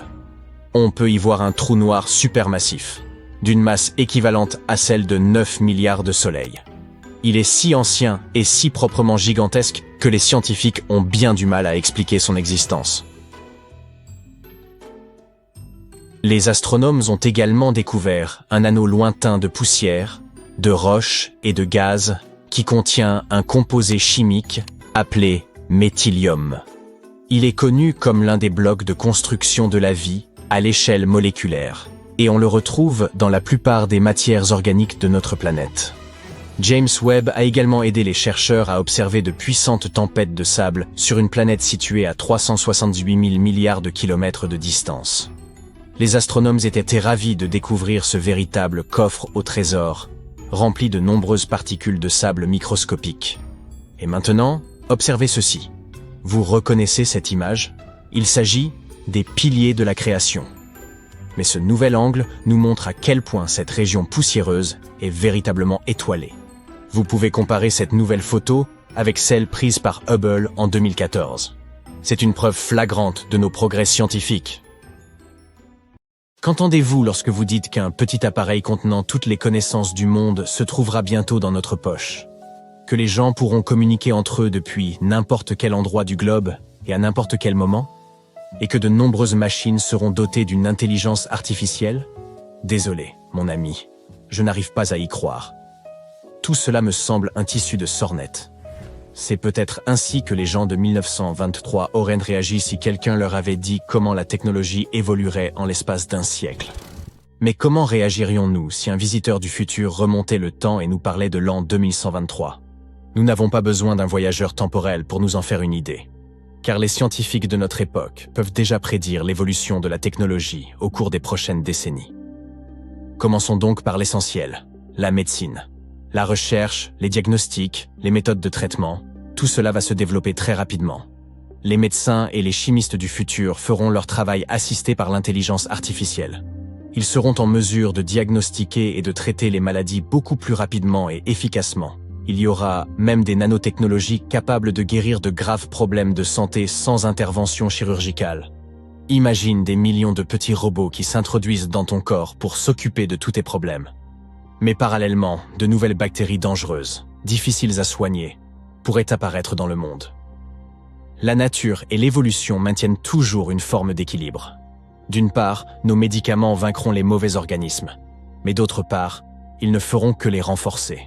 On peut y voir un trou noir supermassif, d'une masse équivalente à celle de 9 milliards de soleils. Il est si ancien et si proprement gigantesque que les scientifiques ont bien du mal à expliquer son existence. Les astronomes ont également découvert un anneau lointain de poussière, de roches et de gaz qui contient un composé chimique appelé méthylium. Il est connu comme l'un des blocs de construction de la vie à l'échelle moléculaire, et on le retrouve dans la plupart des matières organiques de notre planète. James Webb a également aidé les chercheurs à observer de puissantes tempêtes de sable sur une planète située à 378 000 milliards de kilomètres de distance. Les astronomes étaient ravis de découvrir ce véritable coffre au trésor, rempli de nombreuses particules de sable microscopiques. Et maintenant, observez ceci. Vous reconnaissez cette image? Il s'agit des piliers de la création. Mais ce nouvel angle nous montre à quel point cette région poussiéreuse est véritablement étoilée. Vous pouvez comparer cette nouvelle photo avec celle prise par Hubble en 2014. C'est une preuve flagrante de nos progrès scientifiques. Qu'entendez-vous lorsque vous dites qu'un petit appareil contenant toutes les connaissances du monde se trouvera bientôt dans notre poche? Que les gens pourront communiquer entre eux depuis n'importe quel endroit du globe et à n'importe quel moment? Et que de nombreuses machines seront dotées d'une intelligence artificielle? Désolé, mon ami, je n'arrive pas à y croire. Tout cela me semble un tissu de sornettes. C'est peut-être ainsi que les gens de 1923 auraient réagi si quelqu'un leur avait dit comment la technologie évoluerait en l'espace d'un siècle. Mais comment réagirions-nous si un visiteur du futur remontait le temps et nous parlait de l'an 2123? Nous n'avons pas besoin d'un voyageur temporel pour nous en faire une idée. Car les scientifiques de notre époque peuvent déjà prédire l'évolution de la technologie au cours des prochaines décennies. Commençons donc par l'essentiel, la médecine. La recherche, les diagnostics, les méthodes de traitement, tout cela va se développer très rapidement. Les médecins et les chimistes du futur feront leur travail assistés par l'intelligence artificielle. Ils seront en mesure de diagnostiquer et de traiter les maladies beaucoup plus rapidement et efficacement. Il y aura même des nanotechnologies capables de guérir de graves problèmes de santé sans intervention chirurgicale. Imagine des millions de petits robots qui s'introduisent dans ton corps pour s'occuper de tous tes problèmes. Mais parallèlement, de nouvelles bactéries dangereuses, difficiles à soigner, pourraient apparaître dans le monde. La nature et l'évolution maintiennent toujours une forme d'équilibre. D'une part, nos médicaments vaincront les mauvais organismes, mais d'autre part, ils ne feront que les renforcer.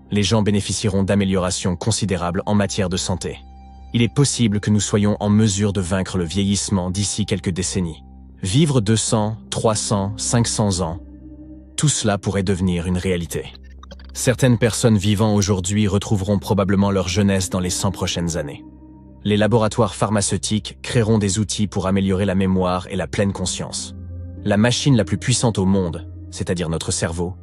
Les gens bénéficieront d'améliorations considérables en matière de santé. Il est possible que nous soyons en mesure de vaincre le vieillissement d'ici quelques décennies. Vivre 200, 300, 500 ans, tout cela pourrait devenir une réalité. Certaines personnes vivant aujourd'hui retrouveront probablement leur jeunesse dans les 100 prochaines années. Les laboratoires pharmaceutiques créeront des outils pour améliorer la mémoire et la pleine conscience. La machine la plus puissante au monde, c'est-à-dire notre cerveau,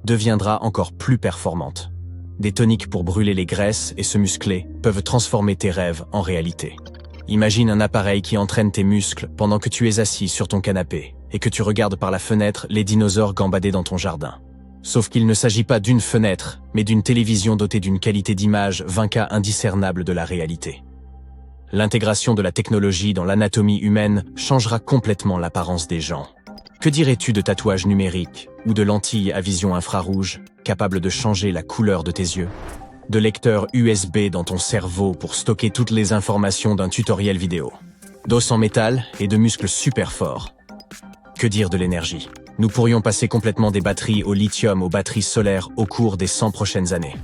deviendra encore plus performante. Des toniques pour brûler les graisses et se muscler peuvent transformer tes rêves en réalité. Imagine un appareil qui entraîne tes muscles pendant que tu es assis sur ton canapé et que tu regardes par la fenêtre les dinosaures gambader dans ton jardin. Sauf qu'il ne s'agit pas d'une fenêtre, mais d'une télévision dotée d'une qualité d'image 20K indiscernable de la réalité. L'intégration de la technologie dans l'anatomie humaine changera complètement l'apparence des gens. Que dirais-tu de tatouages numériques ou de lentilles à vision infrarouge capables de changer la couleur de tes yeux? De lecteurs USB dans ton cerveau pour stocker toutes les informations d'un tutoriel vidéo. D'os en métal et de muscles super forts. Que dire de l'énergie? Nous pourrions passer complètement des batteries au lithium aux batteries solaires au cours des 100 prochaines années.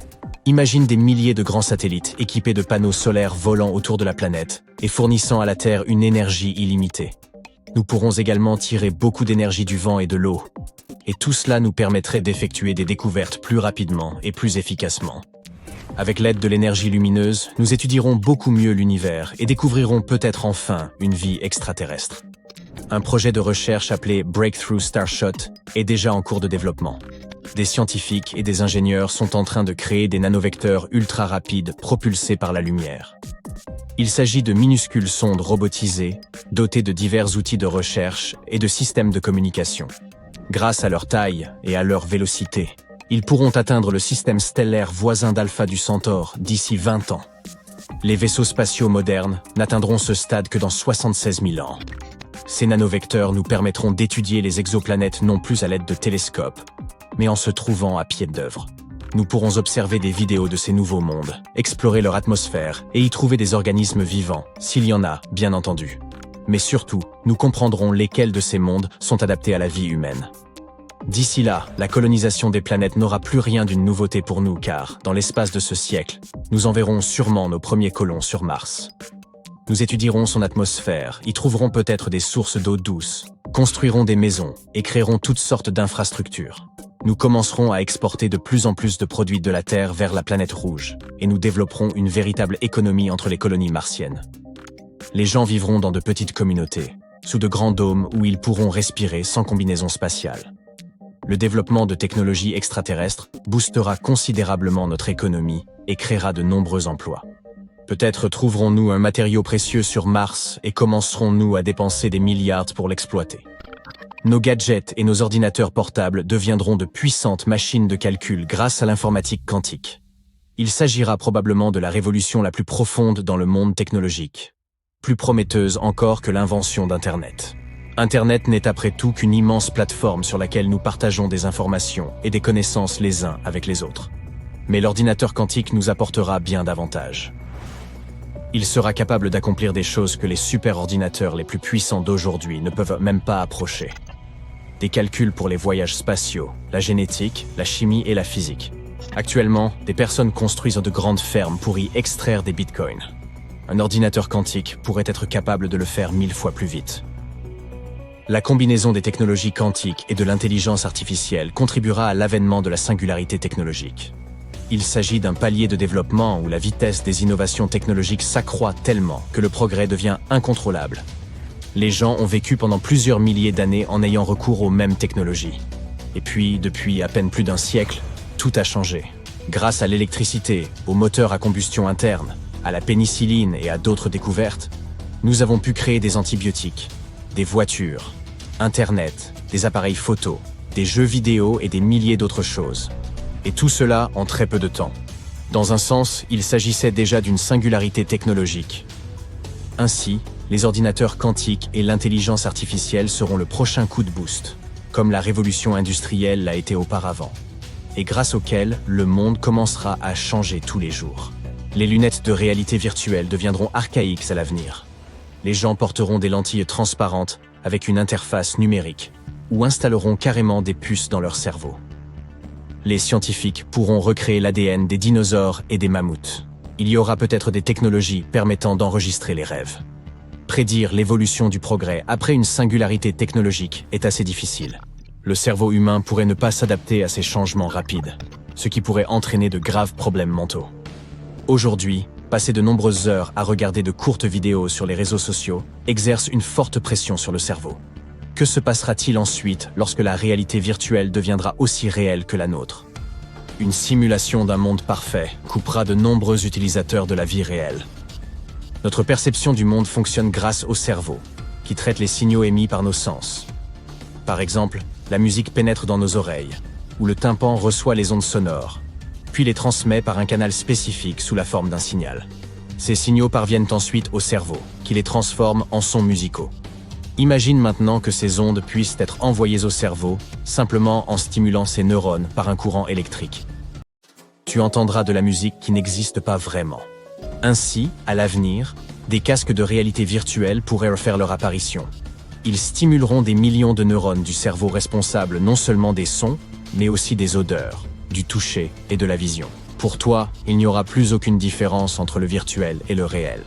Imagine des milliers de grands satellites équipés de panneaux solaires volant autour de la planète et fournissant à la Terre une énergie illimitée. Nous pourrons également tirer beaucoup d'énergie du vent et de l'eau. Et tout cela nous permettrait d'effectuer des découvertes plus rapidement et plus efficacement. Avec l'aide de l'énergie lumineuse, nous étudierons beaucoup mieux l'univers et découvrirons peut-être enfin une vie extraterrestre. Un projet de recherche appelé Breakthrough Starshot est déjà en cours de développement. Des scientifiques et des ingénieurs sont en train de créer des nanovecteurs ultra rapides propulsés par la lumière. Il s'agit de minuscules sondes robotisées, dotées de divers outils de recherche et de systèmes de communication. Grâce à leur taille et à leur vélocité, ils pourront atteindre le système stellaire voisin d'Alpha du Centaure d'ici 20 ans. Les vaisseaux spatiaux modernes n'atteindront ce stade que dans 76 000 ans. Ces nanovecteurs nous permettront d'étudier les exoplanètes non plus à l'aide de télescopes, mais en se trouvant à pied d'œuvre. Nous pourrons observer des vidéos de ces nouveaux mondes, explorer leur atmosphère et y trouver des organismes vivants, s'il y en a, bien entendu. Mais surtout, nous comprendrons lesquels de ces mondes sont adaptés à la vie humaine. D'ici là, la colonisation des planètes n'aura plus rien d'une nouveauté pour nous car, dans l'espace de ce siècle, nous enverrons sûrement nos premiers colons sur Mars. Nous étudierons son atmosphère, y trouverons peut-être des sources d'eau douce, construirons des maisons et créerons toutes sortes d'infrastructures. Nous commencerons à exporter de plus en plus de produits de la Terre vers la planète rouge, et nous développerons une véritable économie entre les colonies martiennes. Les gens vivront dans de petites communautés, sous de grands dômes où ils pourront respirer sans combinaison spatiale. Le développement de technologies extraterrestres boostera considérablement notre économie et créera de nombreux emplois. Peut-être trouverons-nous un matériau précieux sur Mars et commencerons-nous à dépenser des milliards pour l'exploiter. Nos gadgets et nos ordinateurs portables deviendront de puissantes machines de calcul grâce à l'informatique quantique. Il s'agira probablement de la révolution la plus profonde dans le monde technologique, plus prometteuse encore que l'invention d'Internet. Internet n'est après tout qu'une immense plateforme sur laquelle nous partageons des informations et des connaissances les uns avec les autres. Mais l'ordinateur quantique nous apportera bien davantage. Il sera capable d'accomplir des choses que les superordinateurs les plus puissants d'aujourd'hui ne peuvent même pas approcher. Des calculs pour les voyages spatiaux, la génétique, la chimie et la physique. Actuellement, des personnes construisent de grandes fermes pour y extraire des bitcoins. Un ordinateur quantique pourrait être capable de le faire 1000 fois plus vite. La combinaison des technologies quantiques et de l'intelligence artificielle contribuera à l'avènement de la singularité technologique. Il s'agit d'un palier de développement où la vitesse des innovations technologiques s'accroît tellement que le progrès devient incontrôlable. Les gens ont vécu pendant plusieurs milliers d'années en ayant recours aux mêmes technologies. Et puis, depuis à peine plus d'un siècle, tout a changé. Grâce à l'électricité, aux moteurs à combustion interne, à la pénicilline et à d'autres découvertes, nous avons pu créer des antibiotiques, des voitures, Internet, des appareils photo, des jeux vidéo et des milliers d'autres choses. Et tout cela en très peu de temps. Dans un sens, il s'agissait déjà d'une singularité technologique. Ainsi, les ordinateurs quantiques et l'intelligence artificielle seront le prochain coup de boost, comme la révolution industrielle l'a été auparavant, et grâce auquel le monde commencera à changer tous les jours. Les lunettes de réalité virtuelle deviendront archaïques à l'avenir. Les gens porteront des lentilles transparentes avec une interface numérique, ou installeront carrément des puces dans leur cerveau. Les scientifiques pourront recréer l'ADN des dinosaures et des mammouths. Il y aura peut-être des technologies permettant d'enregistrer les rêves. Prédire l'évolution du progrès après une singularité technologique est assez difficile. Le cerveau humain pourrait ne pas s'adapter à ces changements rapides, ce qui pourrait entraîner de graves problèmes mentaux. Aujourd'hui, Passer de nombreuses heures à regarder de courtes vidéos sur les réseaux sociaux exerce une forte pression sur le cerveau. Que se passera-t-il ensuite lorsque la réalité virtuelle deviendra aussi réelle que la nôtre? Une simulation d'un monde parfait coupera de nombreux utilisateurs de la vie réelle. Notre perception du monde fonctionne grâce au cerveau, qui traite les signaux émis par nos sens. Par exemple, la musique pénètre dans nos oreilles, où le tympan reçoit les ondes sonores, puis les transmet par un canal spécifique sous la forme d'un signal. Ces signaux parviennent ensuite au cerveau, qui les transforme en sons musicaux. Imagine maintenant que ces ondes puissent être envoyées au cerveau, simplement en stimulant ses neurones par un courant électrique. Tu entendras de la musique qui n'existe pas vraiment. Ainsi, à l'avenir, des casques de réalité virtuelle pourraient faire leur apparition. Ils stimuleront des millions de neurones du cerveau responsables non seulement des sons, mais aussi des odeurs, du toucher et de la vision. Pour toi, il n'y aura plus aucune différence entre le virtuel et le réel.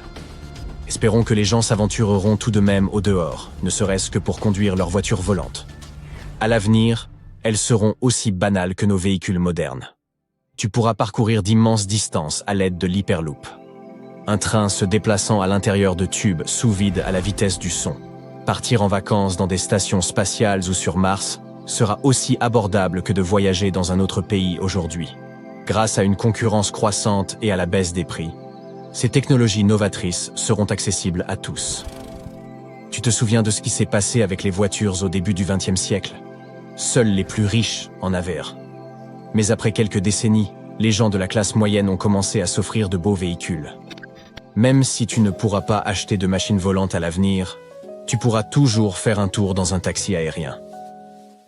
Espérons que les gens s'aventureront tout de même au dehors, ne serait-ce que pour conduire leur voiture volante. À l'avenir, elles seront aussi banales que nos véhicules modernes. Tu pourras parcourir d'immenses distances à l'aide de l'hyperloop. Un train se déplaçant à l'intérieur de tubes sous vide à la vitesse du son. Partir en vacances dans des stations spatiales ou sur Mars sera aussi abordable que de voyager dans un autre pays aujourd'hui. Grâce à une concurrence croissante et à la baisse des prix, ces technologies novatrices seront accessibles à tous. Tu te souviens de ce qui s'est passé avec les voitures au début du XXe siècle? Seuls les plus riches en avaient. Mais après quelques décennies, les gens de la classe moyenne ont commencé à s'offrir de beaux véhicules. Même si tu ne pourras pas acheter de machines volantes à l'avenir, tu pourras toujours faire un tour dans un taxi aérien.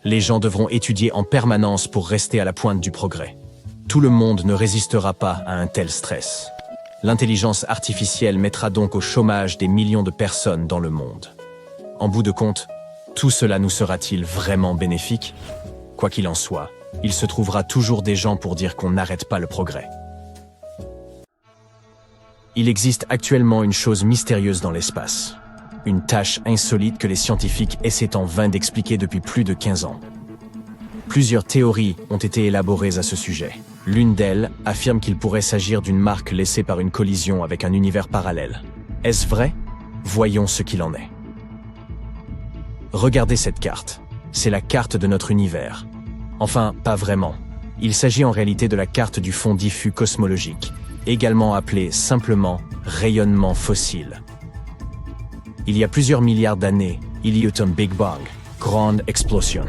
Les gens devront étudier en permanence pour rester à la pointe du progrès. Tout le monde ne résistera pas à un tel stress. L'intelligence artificielle mettra donc au chômage des millions de personnes dans le monde. En bout de compte, tout cela nous sera-t-il vraiment bénéfique? Quoi qu'il en soit, il se trouvera toujours des gens pour dire qu'on n'arrête pas le progrès. Il existe actuellement une chose mystérieuse dans l'espace. Une tâche insolite que les scientifiques essaient en vain d'expliquer depuis plus de 15 ans. Plusieurs théories ont été élaborées à ce sujet. L'une d'elles affirme qu'il pourrait s'agir d'une marque laissée par une collision avec un univers parallèle. Est-ce vrai? Voyons ce qu'il en est. Regardez cette carte. C'est la carte de notre univers. Enfin, pas vraiment. Il s'agit en réalité de la carte du fond diffus cosmologique, également appelée simplement rayonnement fossile. Il y a plusieurs milliards d'années, il y eut un Big Bang, grande explosion.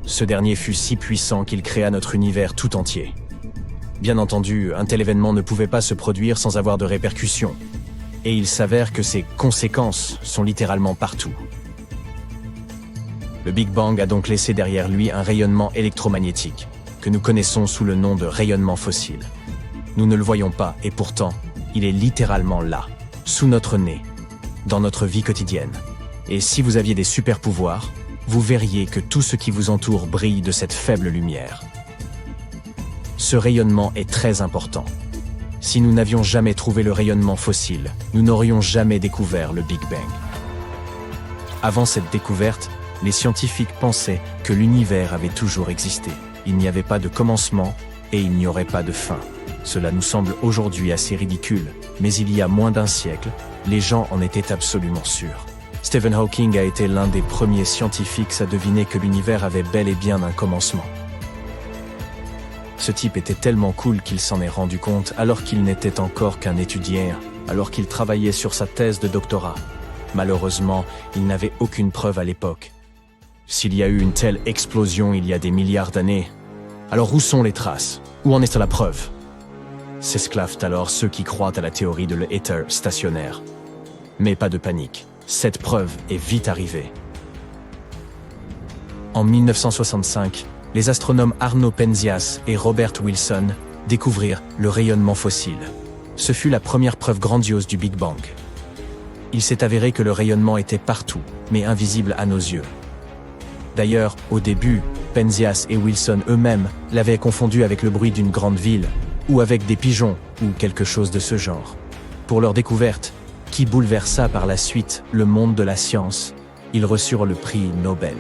Ce dernier fut si puissant qu'il créa notre univers tout entier. Bien entendu, un tel événement ne pouvait pas se produire sans avoir de répercussions. Et il s'avère que ses conséquences sont littéralement partout. Le Big Bang a donc laissé derrière lui un rayonnement électromagnétique, que nous connaissons sous le nom de rayonnement fossile. Nous ne le voyons pas, et pourtant, il est littéralement là, sous notre nez, dans notre vie quotidienne. Et si vous aviez des super-pouvoirs, vous verriez que tout ce qui vous entoure brille de cette faible lumière. Ce rayonnement est très important. Si nous n'avions jamais trouvé le rayonnement fossile, nous n'aurions jamais découvert le Big Bang. Avant cette découverte, les scientifiques pensaient que l'univers avait toujours existé. Il n'y avait pas de commencement et il n'y aurait pas de fin. Cela nous semble aujourd'hui assez ridicule, mais il y a moins d'un siècle, les gens en étaient absolument sûrs. Stephen Hawking a été l'un des premiers scientifiques à deviner que l'univers avait bel et bien un commencement. Ce type était tellement cool qu'il s'en est rendu compte alors qu'il n'était encore qu'un étudiant, alors qu'il travaillait sur sa thèse de doctorat. Malheureusement, il n'avait aucune preuve à l'époque. S'il y a eu une telle explosion il y a des milliards d'années, alors où sont les traces? Où en est la preuve? S'esclavent alors ceux qui croient à la théorie de l'éther stationnaire. Mais pas de panique, cette preuve est vite arrivée. En 1965, les astronomes Arno Penzias et Robert Wilson découvrirent le rayonnement fossile. Ce fut la première preuve grandiose du Big Bang. Il s'est avéré que le rayonnement était partout, mais invisible à nos yeux. D'ailleurs, au début, Penzias et Wilson eux-mêmes l'avaient confondu avec le bruit d'une grande ville, ou avec des pigeons, ou quelque chose de ce genre. Pour leur découverte, qui bouleversa par la suite le monde de la science, ils reçurent le prix Nobel.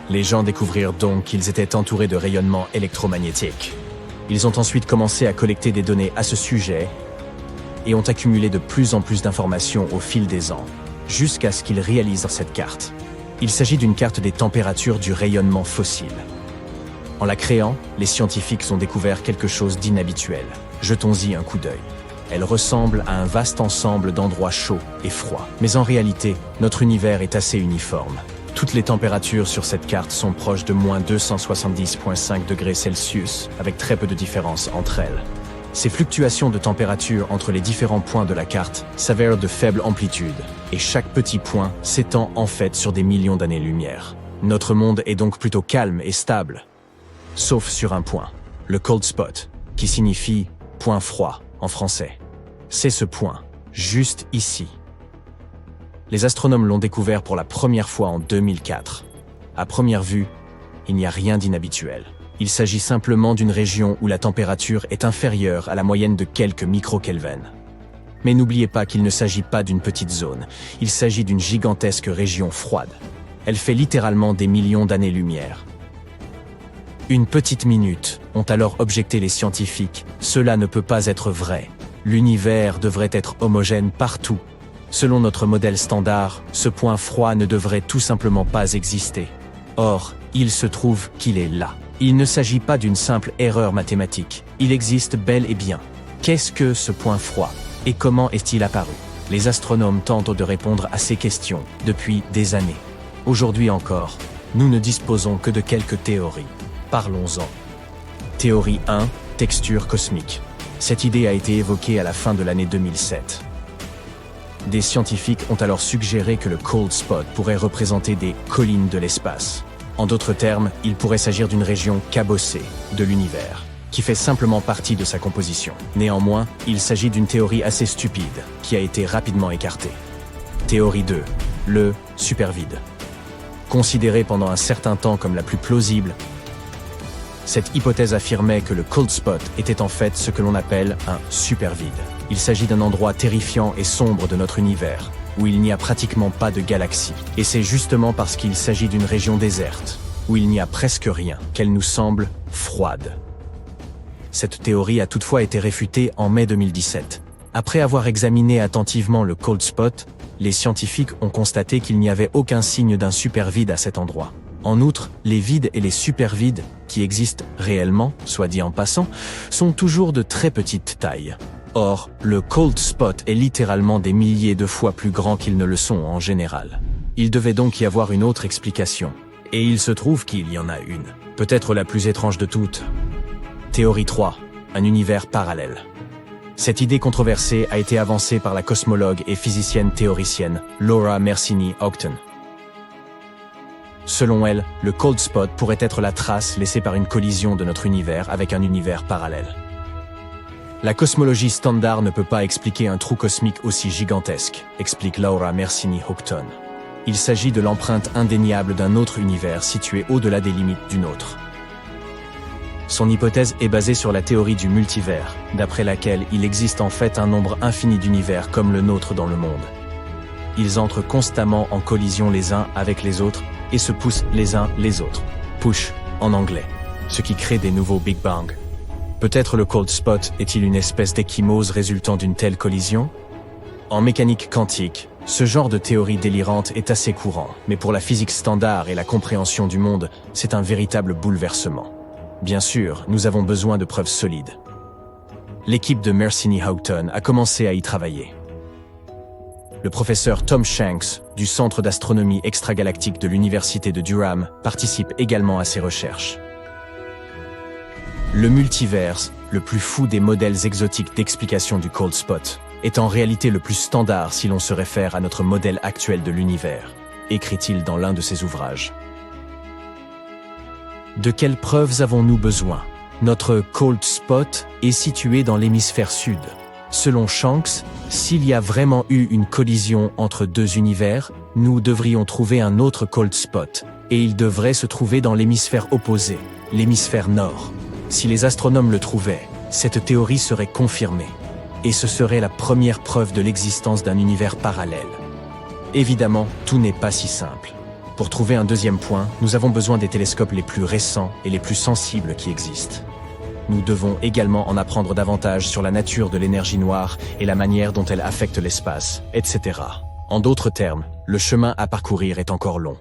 Les gens découvrirent donc qu'ils étaient entourés de rayonnements électromagnétiques. Ils ont ensuite commencé à collecter des données à ce sujet et ont accumulé de plus en plus d'informations au fil des ans, jusqu'à ce qu'ils réalisent cette carte. Il s'agit d'une carte des températures du rayonnement fossile. En la créant, les scientifiques ont découvert quelque chose d'inhabituel. Jetons-y un coup d'œil. Elle ressemble à un vaste ensemble d'endroits chauds et froids. Mais en réalité, notre univers est assez uniforme. Toutes les températures sur cette carte sont proches de moins 270,5 degrés Celsius, avec très peu de différence entre elles. Ces fluctuations de température entre les différents points de la carte s'avèrent de faible amplitude, et chaque petit point s'étend en fait sur des millions d'années-lumière. Notre monde est donc plutôt calme et stable, sauf sur un point, le cold spot, qui signifie « point froid » en français. C'est ce point, juste ici. Les astronomes l'ont découvert pour la première fois en 2004. À première vue, il n'y a rien d'inhabituel. Il s'agit simplement d'une région où la température est inférieure à la moyenne de quelques microkelvins. Mais n'oubliez pas qu'il ne s'agit pas d'une petite zone, il s'agit d'une gigantesque région froide. Elle fait littéralement des millions d'années-lumière. Une petite minute, ont alors objecté les scientifiques, cela ne peut pas être vrai. L'univers devrait être homogène partout. Selon notre modèle standard, ce point froid ne devrait tout simplement pas exister. Or, il se trouve qu'il est là. Il ne s'agit pas d'une simple erreur mathématique, il existe bel et bien. Qu'est-ce que ce point froid? Et comment est-il apparu? Les astronomes tentent de répondre à ces questions depuis des années. Aujourd'hui encore, nous ne disposons que de quelques théories. Parlons-en. Théorie 1, texture cosmique. Cette idée a été évoquée à la fin de l'année 2007. Des scientifiques ont alors suggéré que le cold spot pourrait représenter des collines de l'espace. En d'autres termes, il pourrait s'agir d'une région cabossée de l'univers, qui fait simplement partie de sa composition. Néanmoins, il s'agit d'une théorie assez stupide, qui a été rapidement écartée. Théorie 2, le supervide. Considérée pendant un certain temps comme la plus plausible, cette hypothèse affirmait que le cold spot était en fait ce que l'on appelle un supervide. Il s'agit d'un endroit terrifiant et sombre de notre univers, où il n'y a pratiquement pas de galaxies. Et c'est justement parce qu'il s'agit d'une région déserte, où il n'y a presque rien, qu'elle nous semble froide. Cette théorie a toutefois été réfutée en mai 2017. Après avoir examiné attentivement le cold spot, les scientifiques ont constaté qu'il n'y avait aucun signe d'un supervide à cet endroit. En outre, les vides et les supervides, qui existent réellement, soit dit en passant, sont toujours de très petite taille. Or, le cold spot est littéralement des milliers de fois plus grand qu'ils ne le sont en général. Il devait donc y avoir une autre explication. Et il se trouve qu'il y en a une. Peut-être la plus étrange de toutes. Théorie 3. Un univers parallèle. Cette idée controversée a été avancée par la cosmologue et physicienne théoricienne Laura Mersini-Houghton. Selon elle, le cold spot pourrait être la trace laissée par une collision de notre univers avec un univers parallèle. La cosmologie standard ne peut pas expliquer un trou cosmique aussi gigantesque, explique Laura Mersini-Houghton. Il s'agit de l'empreinte indéniable d'un autre univers situé au-delà des limites du nôtre. Son hypothèse est basée sur la théorie du multivers, d'après laquelle il existe en fait un nombre infini d'univers comme le nôtre dans le monde. Ils entrent constamment en collision les uns avec les autres et se poussent les uns les autres. Push en anglais, ce qui crée des nouveaux Big Bang. Peut-être le cold spot est-il une espèce d'échymose résultant d'une telle collision? En mécanique quantique, ce genre de théorie délirante est assez courant, mais pour la physique standard et la compréhension du monde, c'est un véritable bouleversement. Bien sûr, nous avons besoin de preuves solides. L'équipe de Mersini-Houghton a commencé à y travailler. Le professeur Tom Shanks, du Centre d'astronomie extragalactique de l'Université de Durham, participe également à ces recherches. Le multiverse, le plus fou des modèles exotiques d'explication du cold spot, est en réalité le plus standard si l'on se réfère à notre modèle actuel de l'univers, écrit-il dans l'un de ses ouvrages. De quelles preuves avons-nous besoin? Notre cold spot est situé dans l'hémisphère sud. Selon Shanks, s'il y a vraiment eu une collision entre deux univers, nous devrions trouver un autre cold spot, et il devrait se trouver dans l'hémisphère opposé, l'hémisphère nord. Si les astronomes le trouvaient, cette théorie serait confirmée, et ce serait la première preuve de l'existence d'un univers parallèle. Évidemment, tout n'est pas si simple. Pour trouver un deuxième point, nous avons besoin des télescopes les plus récents et les plus sensibles qui existent. nous devons également en apprendre davantage sur la nature de l'énergie noire et la manière dont elle affecte l'espace, etc. En d'autres termes, le chemin à parcourir est encore long.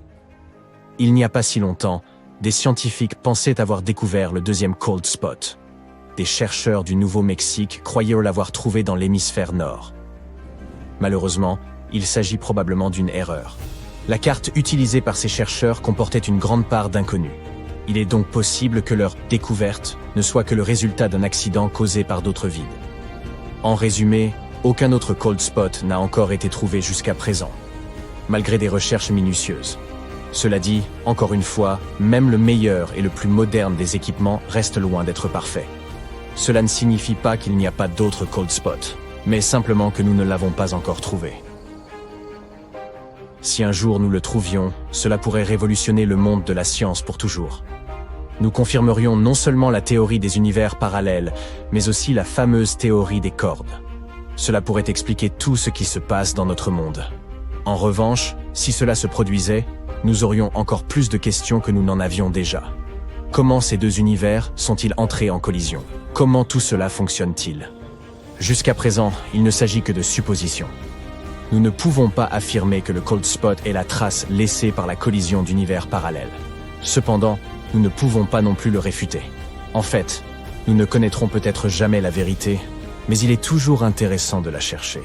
Il n'y a pas si longtemps, des scientifiques pensaient avoir découvert le deuxième cold spot. Des chercheurs du Nouveau-Mexique croyaient l'avoir trouvé dans l'hémisphère nord. Malheureusement, il s'agit probablement d'une erreur. La carte utilisée par ces chercheurs comportait une grande part d'inconnu. Il est donc possible que leur découverte ne soit que le résultat d'un accident causé par d'autres vides. En résumé, aucun autre cold spot n'a encore été trouvé jusqu'à présent, malgré des recherches minutieuses. Cela dit, encore une fois, même le meilleur et le plus moderne des équipements reste loin d'être parfait. Cela ne signifie pas qu'il n'y a pas d'autres cold spots, mais simplement que nous ne l'avons pas encore trouvé. Si un jour nous le trouvions, cela pourrait révolutionner le monde de la science pour toujours. Nous confirmerions non seulement la théorie des univers parallèles, mais aussi la fameuse théorie des cordes. Cela pourrait expliquer tout ce qui se passe dans notre monde. En revanche, si cela se produisait, nous aurions encore plus de questions que nous n'en avions déjà. Comment ces deux univers sont-ils entrés en collision? Comment tout cela fonctionne-t-il? Jusqu'à présent, il ne s'agit que de suppositions. Nous ne pouvons pas affirmer que le cold spot est la trace laissée par la collision d'univers parallèles. Cependant, nous ne pouvons pas non plus le réfuter. En fait, nous ne connaîtrons peut-être jamais la vérité, mais il est toujours intéressant de la chercher.